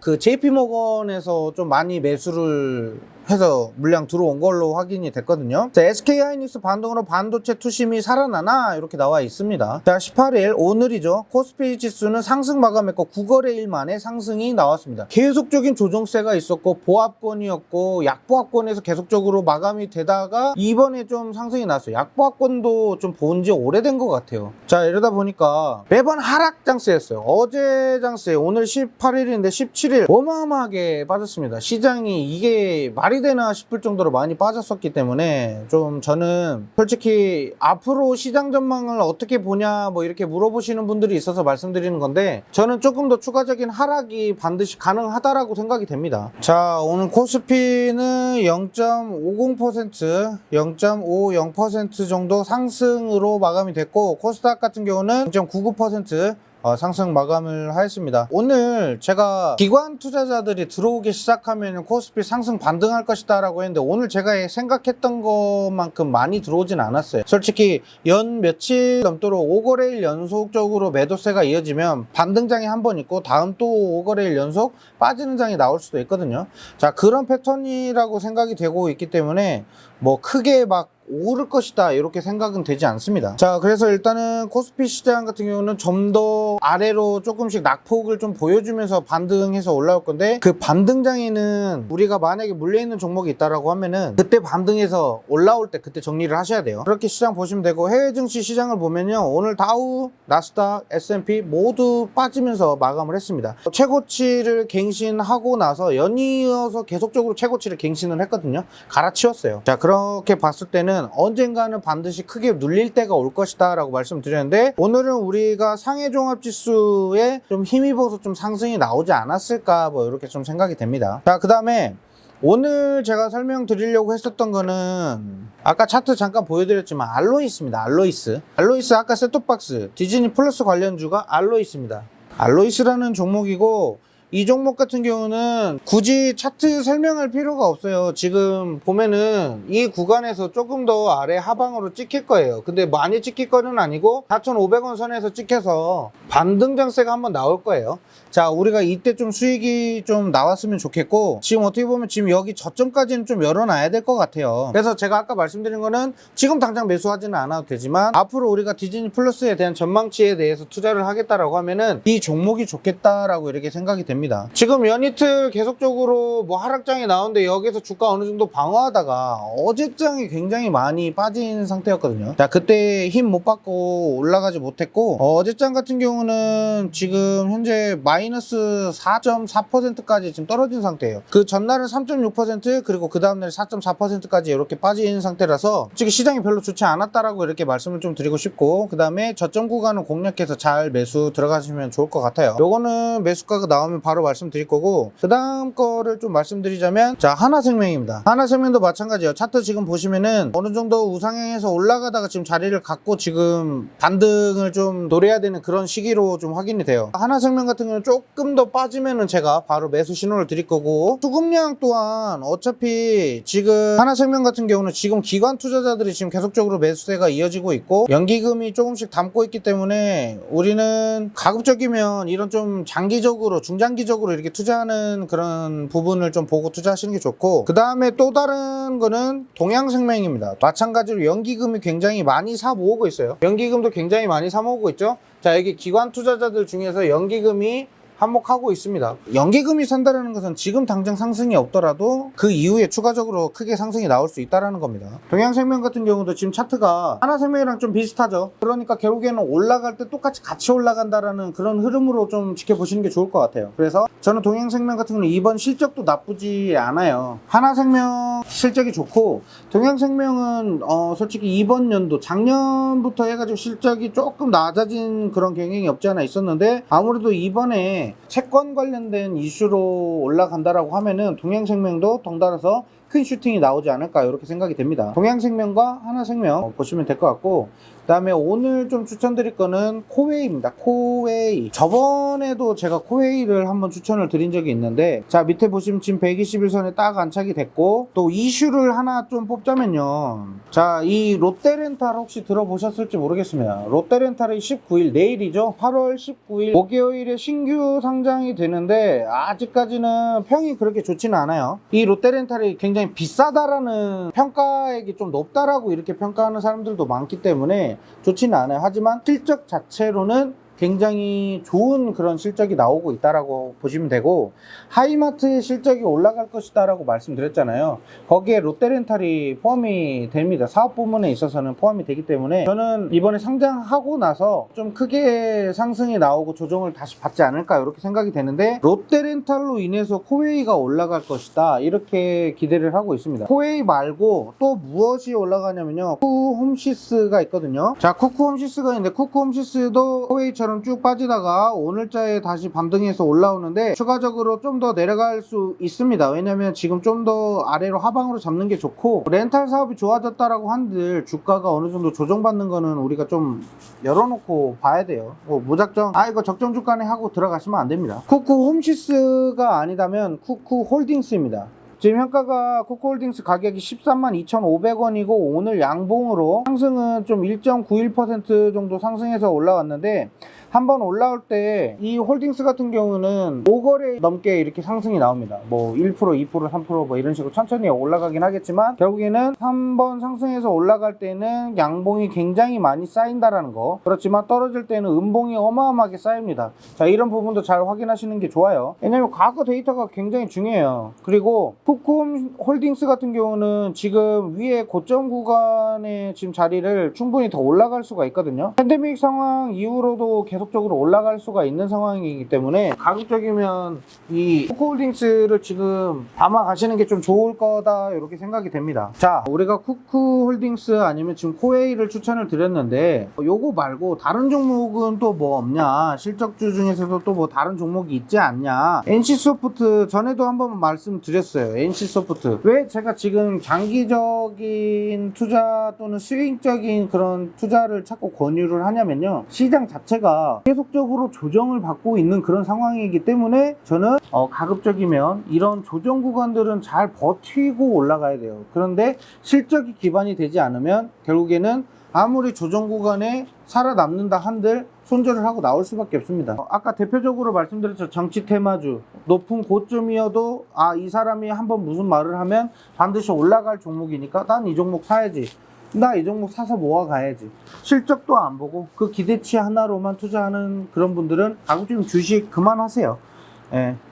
그 JP모건에서 좀 많이 매수를 해서 물량 들어온 걸로 확인이 됐거든요. 자, SK 하이닉스 반등으로 반도체 투심이 살아나나 이렇게 나와 있습니다. 자, 18일 오늘이죠. 코스피 지수는 상승 마감했고 9거래일 만에 상승이 나왔습니다. 계속적인 조정세가 있었고 보합권이었고 약보합권에서 계속적으로 마감이 되다가 이번에 좀 상승이 났어요. 약보합권도 좀 본 지 오래된 것 같아요. 자, 이러다 보니까 매번 하락 장세였어요. 어제 장세, 오늘 18일인데 17일 어마어마하게 빠졌습니다. 시장이 이게 말이 되나 싶을 정도로 많이 빠졌었기 때문에 좀 저는 솔직히 앞으로 시장 전망을 어떻게 보냐 뭐 이렇게 물어보시는 분들이 있어서 말씀드리는 건데, 저는 조금 더 추가적인 하락이 반드시 가능하다라고 생각이 됩니다. 자, 오늘 코스피는 0.50%, 0.50% 정도 상승으로 마감이 됐고, 코스닥 같은 경우는 0.99% 상승 마감을 하였습니다. 오늘 제가 기관 투자자들이 들어오기 시작하면 코스피 상승 반등할 것이다 라고 했는데, 오늘 제가 생각했던 것만큼 많이 들어오진 않았어요. 솔직히 연 며칠 넘도록 5거래일 연속적으로 매도세가 이어지면 반등장이 한 번 있고 다음 또 5거래일 연속 빠지는 장이 나올 수도 있거든요. 자, 그런 패턴이라고 생각이 되고 있기 때문에 뭐 크게 막 오를 것이다 이렇게 생각은 되지 않습니다. 자, 그래서 일단은 코스피 시장 같은 경우는 좀 더 아래로 조금씩 낙폭을 좀 보여주면서 반등해서 올라올 건데, 그 반등장에는 우리가 만약에 물려있는 종목이 있다라고 하면은 그때 반등해서 올라올 때 그때 정리를 하셔야 돼요. 그렇게 시장 보시면 되고, 해외 증시 시장을 보면요, 오늘 다우, 나스닥, S&P 모두 빠지면서 마감을 했습니다. 최고치를 갱신하고 나서 연이어서 계속적으로 최고치를 갱신을 했거든요. 갈아치웠어요. 자, 그렇게 봤을 때는 언젠가는 반드시 크게 눌릴 때가 올 것이다 라고 말씀드렸는데, 오늘은 우리가 상해종합지수에 좀 힘입어서 좀 상승이 나오지 않았을까 뭐 이렇게 좀 생각이 됩니다. 자, 그 다음에 오늘 제가 설명드리려고 했었던 거는 아까 차트 잠깐 보여드렸지만 알로이스입니다. 알로이스 아까 셋톱박스 디즈니 플러스 관련주가 알로이스입니다. 알로이스라는 종목이고, 이 종목 같은 경우는 굳이 차트 설명할 필요가 없어요. 지금 보면은 이 구간에서 조금 더 아래 하방으로 찍힐 거예요. 근데 많이 찍힐 거는 아니고 4,500원 선에서 찍혀서 반등 장세가 한번 나올 거예요. 자, 우리가 이때 좀 수익이 좀 나왔으면 좋겠고, 지금 어떻게 보면 지금 여기 저점까지는 좀 열어놔야 될 것 같아요. 그래서 제가 아까 말씀드린 거는 지금 당장 매수하지는 않아도 되지만 앞으로 우리가 디즈니 플러스에 대한 전망치에 대해서 투자를 하겠다라고 하면은 이 종목이 좋겠다라고 이렇게 생각이 됩니다. 지금 연이틀 계속적으로 뭐 하락장이 나오는데 여기서 주가 어느 정도 방어하다가 어제장이 굉장히 많이 빠진 상태였거든요. 자, 그때 힘 못 받고 올라가지 못했고, 어제장 같은 경우는 지금 현재 마이너스 4.4%까지 지금 떨어진 상태예요. 그 전날은 3.6%, 그리고 그 다음날 4.4%까지 이렇게 빠진 상태라서 지금 시장이 별로 좋지 않았다라고 이렇게 말씀을 좀 드리고 싶고, 그 다음에 저점 구간을 공략해서 잘 매수 들어가시면 좋을 것 같아요. 요거는 매수가가 나오면 바로 말씀드릴 거고, 그 다음 거를 좀 말씀드리자면, 자, 하나생명입니다. 하나생명도 마찬가지예요. 차트 지금 보시면은 어느 정도 우상향해서 올라가다가 지금 자리를 갖고 지금 반등을 좀 노려야 되는 그런 시기로 좀 확인이 돼요. 하나생명 같은 경우는 조금 더 빠지면은 제가 바로 매수 신호를 드릴 거고, 수급량 또한 어차피 지금 하나생명 같은 경우는 지금 기관 투자자들이 지금 계속적으로 매수세가 이어지고 있고, 연기금이 조금씩 담고 있기 때문에 우리는 가급적이면 이런 좀 장기적으로 중장기적으로 이렇게 투자하는 그런 부분을 좀 보고 투자하시는 게 좋고, 그 다음에 또 다른 거는 동양생명입니다. 마찬가지로 연기금이 굉장히 많이 사 모으고 있어요. 연기금도 굉장히 많이 사 모으고 있죠. 자, 여기 기관 투자자들 중에서 연기금이 한몫하고 있습니다. 연기금이 산다는 것은 지금 당장 상승이 없더라도 그 이후에 추가적으로 크게 상승이 나올 수 있다는 겁니다. 동양생명 같은 경우도 지금 차트가 하나생명이랑 좀 비슷하죠. 그러니까 결국에는 올라갈 때 똑같이 같이 올라간다라는 그런 흐름으로 좀 지켜보시는 게 좋을 것 같아요. 그래서 저는 동양생명 같은 경우는 이번 실적도 나쁘지 않아요. 하나생명 실적이 좋고, 동양생명은 솔직히 이번 연도 작년부터 해가지고 실적이 조금 낮아진 그런 경향이 없지 않아 있었는데, 아무래도 이번에 채권 관련된 이슈로 올라간다라고 하면은 동양생명도 덩달아서 큰 슈팅이 나오지 않을까 이렇게 생각이 됩니다. 동양생명과 하나생명 보시면 될 것 같고, 그 다음에 오늘 좀 추천드릴 거는 코웨이입니다. 코웨이. 저번에도 제가 코웨이를 한번 추천을 드린 적이 있는데, 자 밑에 보시면 지금 121선에 딱 안착이 됐고, 또 이슈를 하나 좀 뽑자면요, 자 이 롯데렌탈 혹시 들어보셨을지 모르겠습니다. 롯데렌탈이 19일 내일이죠. 8월 19일 목요일에 신규 상장이 되는데 아직까지는 평이 그렇게 좋지는 않아요. 이 롯데렌탈이 굉장히 비싸다라는 평가액이 좀 높다라고 이렇게 평가하는 사람들도 많기 때문에 좋지는 않아요. 하지만 실적 자체로는 굉장히 좋은 그런 실적이 나오고 있다라고 보시면 되고, 하이마트의 실적이 올라갈 것이다 라고 말씀드렸잖아요. 거기에 롯데렌탈이 포함이 됩니다. 사업 부문에 있어서는 포함이 되기 때문에 저는 이번에 상장하고 나서 좀 크게 상승이 나오고 조정을 다시 받지 않을까 이렇게 생각이 되는데, 롯데렌탈로 인해서 코웨이가 올라갈 것이다 이렇게 기대를 하고 있습니다. 코웨이 말고 또 무엇이 올라가냐면요, 쿠쿠홈시스가 있거든요. 자, 쿠쿠홈시스가 있는데, 쿠쿠홈시스도 코웨이처럼 쭉 빠지다가 오늘자에 다시 반등해서 올라오는데 추가적으로 좀 더 내려갈 수 있습니다. 왜냐면 지금 좀 더 아래로 하방으로 잡는 게 좋고, 렌탈 사업이 좋아졌다라고 한들 주가가 어느 정도 조정받는 거는 우리가 좀 열어놓고 봐야 돼요. 무작정 이거 적정 주가네 하고 들어가시면 안 됩니다. 쿠쿠홈시스가 아니다면 쿠쿠홀딩스입니다. 지금 현가가 쿠쿠홀딩스 가격이 132,500원이고 오늘 양봉으로 상승은 좀 1.91% 정도 상승해서 올라왔는데, 한번 올라올 때 이 홀딩스 같은 경우는 5거래 넘게 이렇게 상승이 나옵니다. 뭐 1%, 2%, 3% 뭐 이런 식으로 천천히 올라가긴 하겠지만 결국에는 한번 상승해서 올라갈 때는 양봉이 굉장히 많이 쌓인다라는 거, 그렇지만 떨어질 때는 음봉이 어마어마하게 쌓입니다. 자, 이런 부분도 잘 확인하시는 게 좋아요. 왜냐면 과거 데이터가 굉장히 중요해요. 그리고 쿠쿠홀딩스 같은 경우는 지금 위에 고점 구간에 지금 자리를 충분히 더 올라갈 수가 있거든요. 팬데믹 상황 이후로도 계속적으로 올라갈 수가 있는 상황이기 때문에 가급적이면 이 쿠쿠홀딩스를 지금 담아 가시는 게 좀 좋을 거다 이렇게 생각이 됩니다. 자, 우리가 쿠쿠홀딩스 아니면 지금 코웨이를 추천을 드렸는데, 요거 말고 다른 종목은 또 뭐 없냐, 실적주 중에서도 또 뭐 다른 종목이 있지 않냐. NC소프트 전에도 한번 말씀드렸어요. NC소프트 왜 제가 지금 장기적인 투자 또는 스윙적인 그런 투자를 자꾸 권유를 하냐면요, 시장 자체가 계속적으로 조정을 받고 있는 그런 상황이기 때문에 저는 가급적이면 이런 조정 구간들은 잘 버티고 올라가야 돼요. 그런데 실적이 기반이 되지 않으면 결국에는 아무리 조정 구간에 살아남는다 한들 손절을 하고 나올 수밖에 없습니다. 아까 대표적으로 말씀드렸죠. 정치 테마주 높은 고점이어도 이 사람이 한번 무슨 말을 하면 반드시 올라갈 종목이니까 난 이 종목 사야지, 나 이 종목 사서 모아가야지, 실적도 안 보고 그 기대치 하나로만 투자하는 그런 분들은 가급적이면 주식 그만하세요.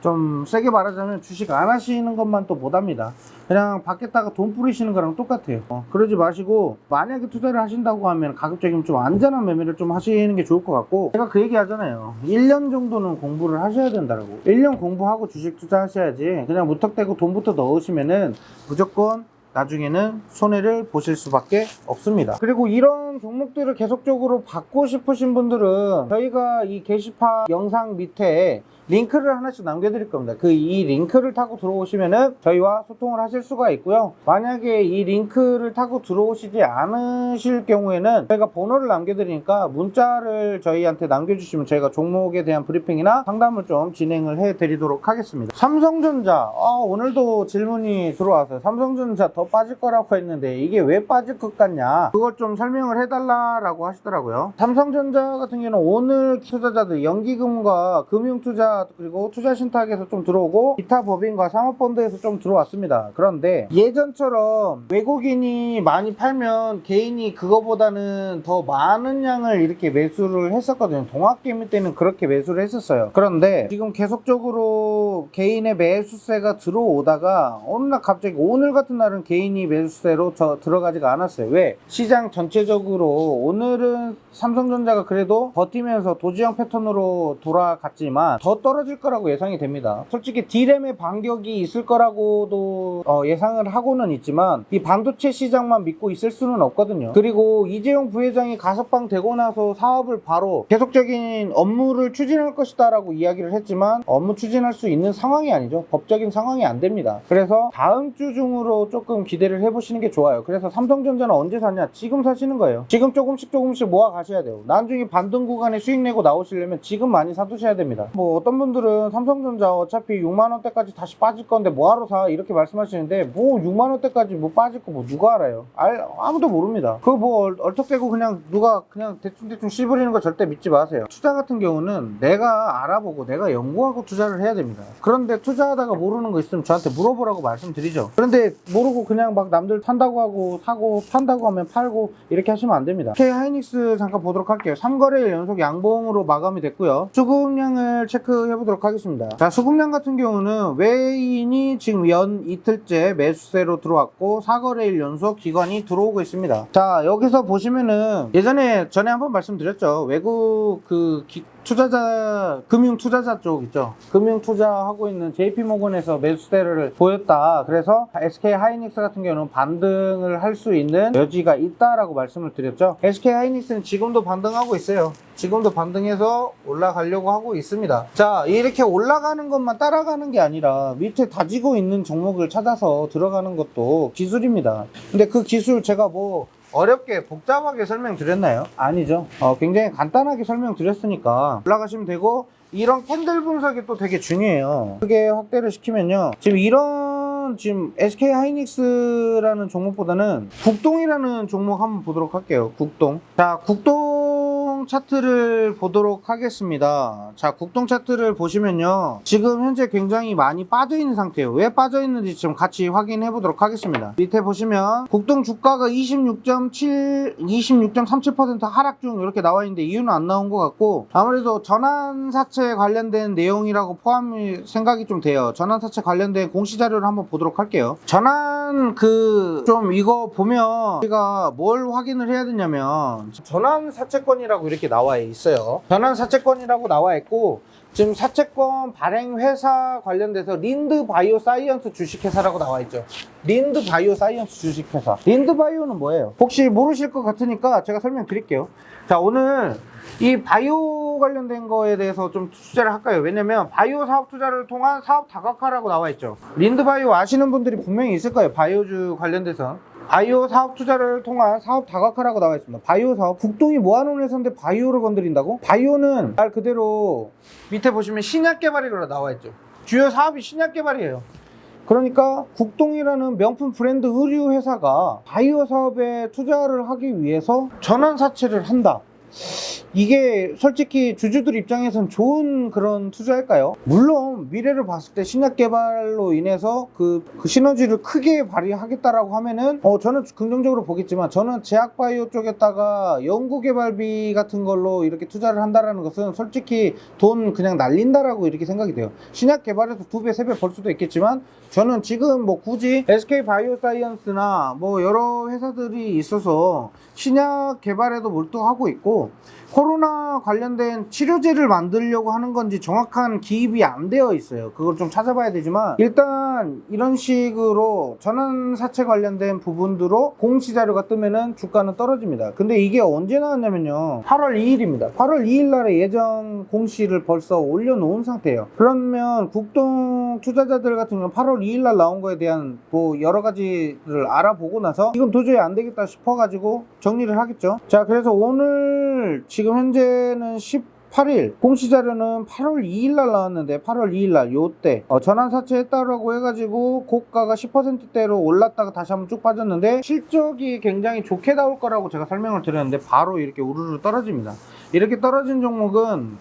좀 세게 말하자면 주식 안 하시는 것만 또 못합니다. 그냥 밖에다가 돈 뿌리시는 거랑 똑같아요. 그러지 마시고, 만약에 투자를 하신다고 하면 가급적이면 좀 안전한 매매를 좀 하시는 게 좋을 것 같고, 제가 그 얘기 하잖아요. 1년 정도는 공부를 하셔야 된다고. 1년 공부하고 주식 투자하셔야지 그냥 무턱대고 돈부터 넣으시면은 무조건 나중에는 손해를 보실 수밖에 없습니다. 그리고 이런 종목들을 계속적으로 받고 싶으신 분들은 저희가 이 게시판 영상 밑에 링크를 하나씩 남겨드릴 겁니다. 이 링크를 타고 들어오시면은 저희와 소통을 하실 수가 있고요. 만약에 이 링크를 타고 들어오시지 않으실 경우에는 저희가 번호를 남겨드리니까 문자를 저희한테 남겨주시면 저희가 종목에 대한 브리핑이나 상담을 좀 진행을 해드리도록 하겠습니다. 삼성전자, 오늘도 질문이 들어와서요. 삼성전자 더 빠질 거라고 했는데 이게 왜 빠질 것 같냐, 그걸 좀 설명을 해달라고 하시더라고요. 삼성전자 같은 경우는 오늘 투자자들 연기금과 금융투자 투자자 그리고 투자신탁에서 좀 들어오고 기타 법인과 사모펀드에서 좀 들어왔습니다. 그런데 예전처럼 외국인이 많이 팔면 개인이 그거보다는 더 많은 양을 이렇게 매수를 했었거든요. 동학개미 때는 그렇게 매수를 했었어요. 그런데 지금 계속적으로 개인의 매수세가 들어오다가 어느 날 갑자기 오늘 같은 날은 개인이 매수세로 들어가지가 않았어요. 왜? 시장 전체적으로 오늘은 삼성전자가 그래도 버티면서 도지형 패턴으로 돌아갔지만 더 떨어질 거라고 예상이 됩니다. 솔직히 D램의 반격이 있을 거라고도 예상을 하고는 있지만 이 반도체 시장만 믿고 있을 수는 없거든요. 그리고 이재용 부회장이 가석방 되고 나서 사업을 바로 계속적인 업무를 추진할 것이다 라고 이야기를 했지만 업무 추진할 수 있는 상황이 아니죠. 법적인 상황이 안 됩니다. 그래서 다음 주 중으로 조금 기대를 해보시는 게 좋아요. 그래서 삼성전자는 언제 사냐? 지금 사시는 거예요. 지금 조금씩 모아 가셔야 돼요. 나중에 반등 구간에 수익 내고 나오시려면 지금 많이 사두셔야 됩니다. 뭐 어떤 분들은 삼성전자 어차피 6만원대까지 다시 빠질 건데 뭐하러 사? 이렇게 말씀하시는데 뭐 6만원대까지 뭐 빠질 거 뭐 누가 알아요? 아무도 모릅니다. 그거 뭐 얼떡대고 그냥 누가 그냥 대충 씹으리는 거 절대 믿지 마세요. 투자 같은 경우는 내가 알아보고 내가 연구하고 투자를 해야 됩니다. 그런데 투자하다가 모르는 거 있으면 저한테 물어보라고 말씀드리죠. 그런데 모르고 그냥 막 남들 산다고 하고 사고 판다고 하면 팔고 이렇게 하시면 안 됩니다. SK 하이닉스 잠깐 보도록 할게요. 3거래일 연속 양봉으로 마감이 됐고요. 수급량을 체크해 보도록 하겠습니다. 자, 수급량 같은 경우는 외인이 지금 연 이틀째 매수세로 들어왔고 4거래일 연속 기관이 들어오고 있습니다. 자, 여기서 보시면은 전에 한번 말씀드렸죠. 외국 투자자, 금융 투자자 쪽 있죠. 금융 투자하고 있는 JP모건에서 매수세를 보였다. 그래서 SK 하이닉스 같은 경우는 반등을 할 수 있는 여지가 있다라고 말씀을 드렸죠. SK 하이닉스는 지금도 반등하고 있어요. 지금도 반등해서 올라가려고 하고 있습니다. 자, 이렇게 올라가는 것만 따라가는 게 아니라 밑에 다지고 있는 종목을 찾아서 들어가는 것도 기술입니다. 근데 그 기술 제가 뭐 어렵게 복잡하게 설명드렸나요? 아니죠. 굉장히 간단하게 설명드렸으니까 올라가시면 되고, 이런 캔들 분석이 또 되게 중요해요. 크게 확대를 시키면요, 지금 SK 하이닉스라는 종목보다는 국동이라는 종목 한번 보도록 할게요. 국동. 자, 국동 차트를 보도록 하겠습니다. 자, 국동 차트를 보시면요, 지금 현재 굉장히 많이 빠져 있는 상태예요. 왜 빠져 있는지 좀 같이 확인해 보도록 하겠습니다. 밑에 보시면 국동 주가가 26.37% 하락 중 이렇게 나와 있는데 이유는 안 나온 것 같고, 아무래도 전환사채 관련된 내용이라고 포함이 생각이 좀 돼요. 전환사채 관련된 공시 자료를 한번 보도록 할게요. 전환 좀 이거 보면 우리가 뭘 확인을 해야 되냐면, 전환사채권이라고 이렇게 나와 있어요. 전환사채권이라고 나와 있고, 지금 사채권 발행 회사 관련돼서 린드 바이오 사이언스 주식회사라고 나와 있죠. 린드 바이오 사이언스 주식회사. 린드 바이오는 뭐예요? 혹시 모르실 것 같으니까 제가 설명드릴게요. 자, 오늘 이 바이오 관련된 거에 대해서 좀 투자를 할까요? 왜냐면 바이오 사업 투자를 통한 사업 다각화라고 나와 있죠. 린드 바이오 아시는 분들이 분명히 있을 거예요. 바이오주 관련돼서. 바이오 사업 투자를 통한 사업 다각화라고 나와 있습니다. 바이오 사업, 국동이 모아놓은 회사인데 바이오를 건드린다고? 바이오는 말 그대로 밑에 보시면 신약 개발이라고 나와 있죠. 주요 사업이 신약 개발이에요. 그러니까 국동이라는 명품 브랜드 의류 회사가 바이오 사업에 투자를 하기 위해서 전환사채를 한다. 이게 솔직히 주주들 입장에선 좋은 그런 투자일까요? 물론 미래를 봤을 때 신약 개발로 인해서 그 시너지를 크게 발휘하겠다라고 하면은 저는 긍정적으로 보겠지만, 저는 제약바이오 쪽에다가 연구개발비 같은 걸로 이렇게 투자를 한다라는 것은 솔직히 돈 그냥 날린다라고 이렇게 생각이 돼요. 신약 개발에서 2배, 3배 벌 수도 있겠지만, 저는 지금 뭐 굳이 SK 바이오사이언스나 뭐 여러 회사들이 있어서 신약 개발에도 몰두하고 있고, 코로나 관련된 치료제를 만들려고 하는 건지 정확한 기입이 안 되어 있어요. 그걸 좀 찾아봐야 되지만, 일단 이런 식으로 전환사채 관련된 부분으로 공시 자료가 뜨면은 주가는 떨어집니다. 근데 이게 언제 나왔냐면요, 8월 2일입니다. 8월 2일 날에 예정 공시를 벌써 올려놓은 상태예요. 그러면 국동 투자자들 같은 경우는 8월 2일 날 나온 거에 대한 뭐 여러 가지를 알아보고 나서 이건 도저히 안 되겠다 싶어가지고 정리를 하겠죠. 자, 그래서 오늘 지금 현재는 18일, 공시자료는 8월 2일 날 나왔는데 8월 2일 날 요때 전환사채 했다라고 해가지고 고가가 10%대로 올랐다가 다시 한번 쭉 빠졌는데, 실적이 굉장히 좋게 나올 거라고 제가 설명을 드렸는데 바로 이렇게 우르르 떨어집니다. 이렇게 떨어진 종목은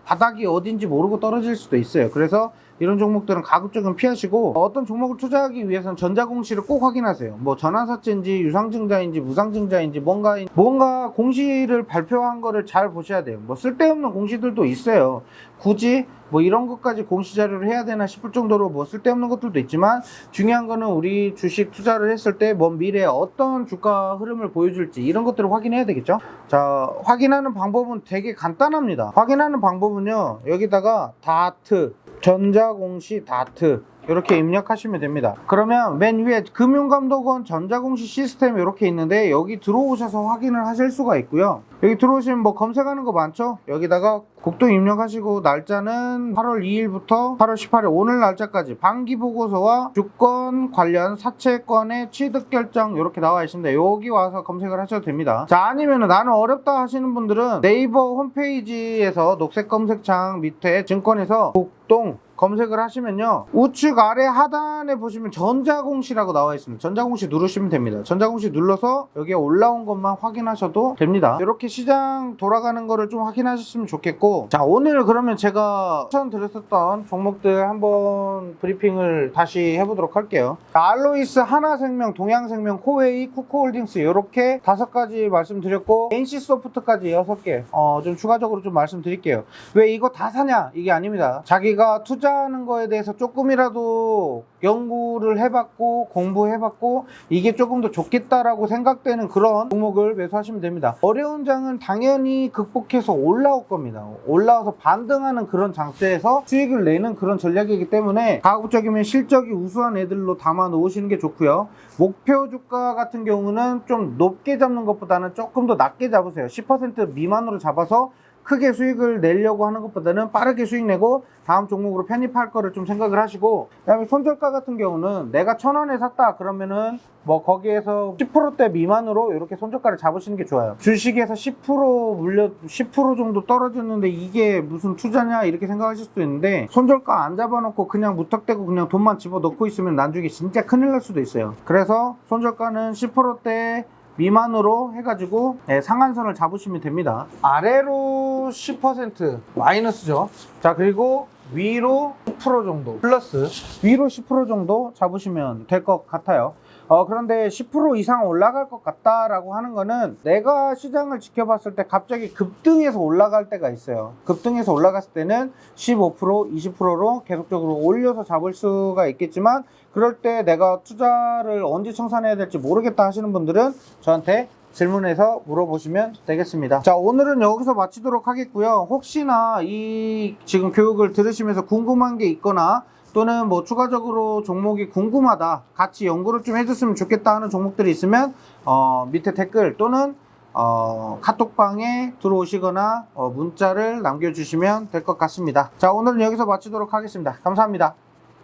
바닥이 어딘지 모르고 떨어질 수도 있어요. 그래서 이런 종목들은 가급적이면 피하시고, 어떤 종목을 투자하기 위해서는 전자공시를 꼭 확인하세요. 뭐 전환사채인지 유상증자인지 무상증자인지 뭔가 공시를 발표한 거를 잘 보셔야 돼요. 뭐 쓸데없는 공시들도 있어요. 굳이 뭐 이런 것까지 공시 자료를 해야 되나 싶을 정도로 뭐 쓸데없는 것들도 있지만, 중요한 거는 우리 주식 투자를 했을 때 먼 미래에 어떤 주가 흐름을 보여줄지 이런 것들을 확인해야 되겠죠. 자, 확인하는 방법은 되게 간단합니다. 확인하는 방법은요, 여기다가 다트, 전자공시 다트 이렇게 입력하시면 됩니다. 그러면 맨 위에 금융감독원 전자공시 시스템 이렇게 있는데, 여기 들어오셔서 확인을 하실 수가 있고요. 여기 들어오시면 뭐 검색하는 거 많죠? 여기다가 국도 입력하시고, 날짜는 8월 2일부터 8월 18일 오늘 날짜까지 반기보고서와 주권 관련 사채권의 취득결정 이렇게 나와 있습니다. 여기 와서 검색을 하셔도 됩니다. 자, 아니면 나는 어렵다 하시는 분들은 네이버 홈페이지에서 녹색 검색창 밑에 증권에서 국동 검색을 하시면요, 우측 아래 하단에 보시면 전자공시라고 나와 있습니다. 전자공시 누르시면 됩니다. 전자공시 눌러서 여기에 올라온 것만 확인하셔도 됩니다. 이렇게 시장 돌아가는 거를 좀 확인하셨으면 좋겠고, 자, 오늘 그러면 제가 추천드렸었던 종목들 한번 브리핑을 다시 해보도록 할게요. 자, 알로이스, 하나생명, 동양생명, 코웨이, 쿠코홀딩스 이렇게 5가지 말씀드렸고, NC소프트까지 6개 좀 추가적으로 좀 말씀드릴게요. 왜 이거 다 사냐? 이게 아닙니다. 자기가 투자하는 거에 대해서 조금이라도 연구를 해봤고 공부해봤고 이게 조금 더 좋겠다라고 생각되는 그런 종목을 매수하시면 됩니다. 어려운 장은 당연히 극복해서 올라올 겁니다. 올라와서 반등하는 그런 장세에서 수익을 내는 그런 전략이기 때문에 가급적이면 실적이 우수한 애들로 담아 놓으시는 게 좋고요. 목표 주가 같은 경우는 좀 높게 잡는 것보다는 조금 더 낮게 잡으세요. 10% 미만으로 잡아서 크게 수익을 내려고 하는 것보다는 빠르게 수익 내고 다음 종목으로 편입할 거를 좀 생각을 하시고, 그 다음에 손절가 같은 경우는 내가 1,000원에 샀다 그러면은 뭐 거기에서 10%대 미만으로 이렇게 손절가를 잡으시는 게 좋아요. 주식에서 10% 정도 떨어졌는데 이게 무슨 투자냐 이렇게 생각하실 수도 있는데, 손절가 안 잡아놓고 그냥 무턱대고 그냥 돈만 집어넣고 있으면 나중에 진짜 큰일 날 수도 있어요. 그래서 손절가는 10%대 미만으로 해가지고 상한선을 잡으시면 됩니다. 아래로 10% 마이너스죠. 자, 그리고 위로 10% 정도 플러스, 위로 10% 정도 잡으시면 될 것 같아요. 그런데 10% 이상 올라갈 것 같다라고 하는 거는 내가 시장을 지켜봤을 때 갑자기 급등해서 올라갈 때가 있어요. 급등해서 올라갔을 때는 15%, 20%로 계속적으로 올려서 잡을 수가 있겠지만, 그럴 때 내가 투자를 언제 청산해야 될지 모르겠다 하시는 분들은 저한테 질문해서 물어보시면 되겠습니다. 자, 오늘은 여기서 마치도록 하겠고요. 혹시나 이 지금 교육을 들으시면서 궁금한 게 있거나 또는 뭐 추가적으로 종목이 궁금하다, 같이 연구를 좀 해줬으면 좋겠다 하는 종목들이 있으면 밑에 댓글 또는 카톡방에 들어오시거나 문자를 남겨주시면 될 것 같습니다. 자, 오늘은 여기서 마치도록 하겠습니다. 감사합니다.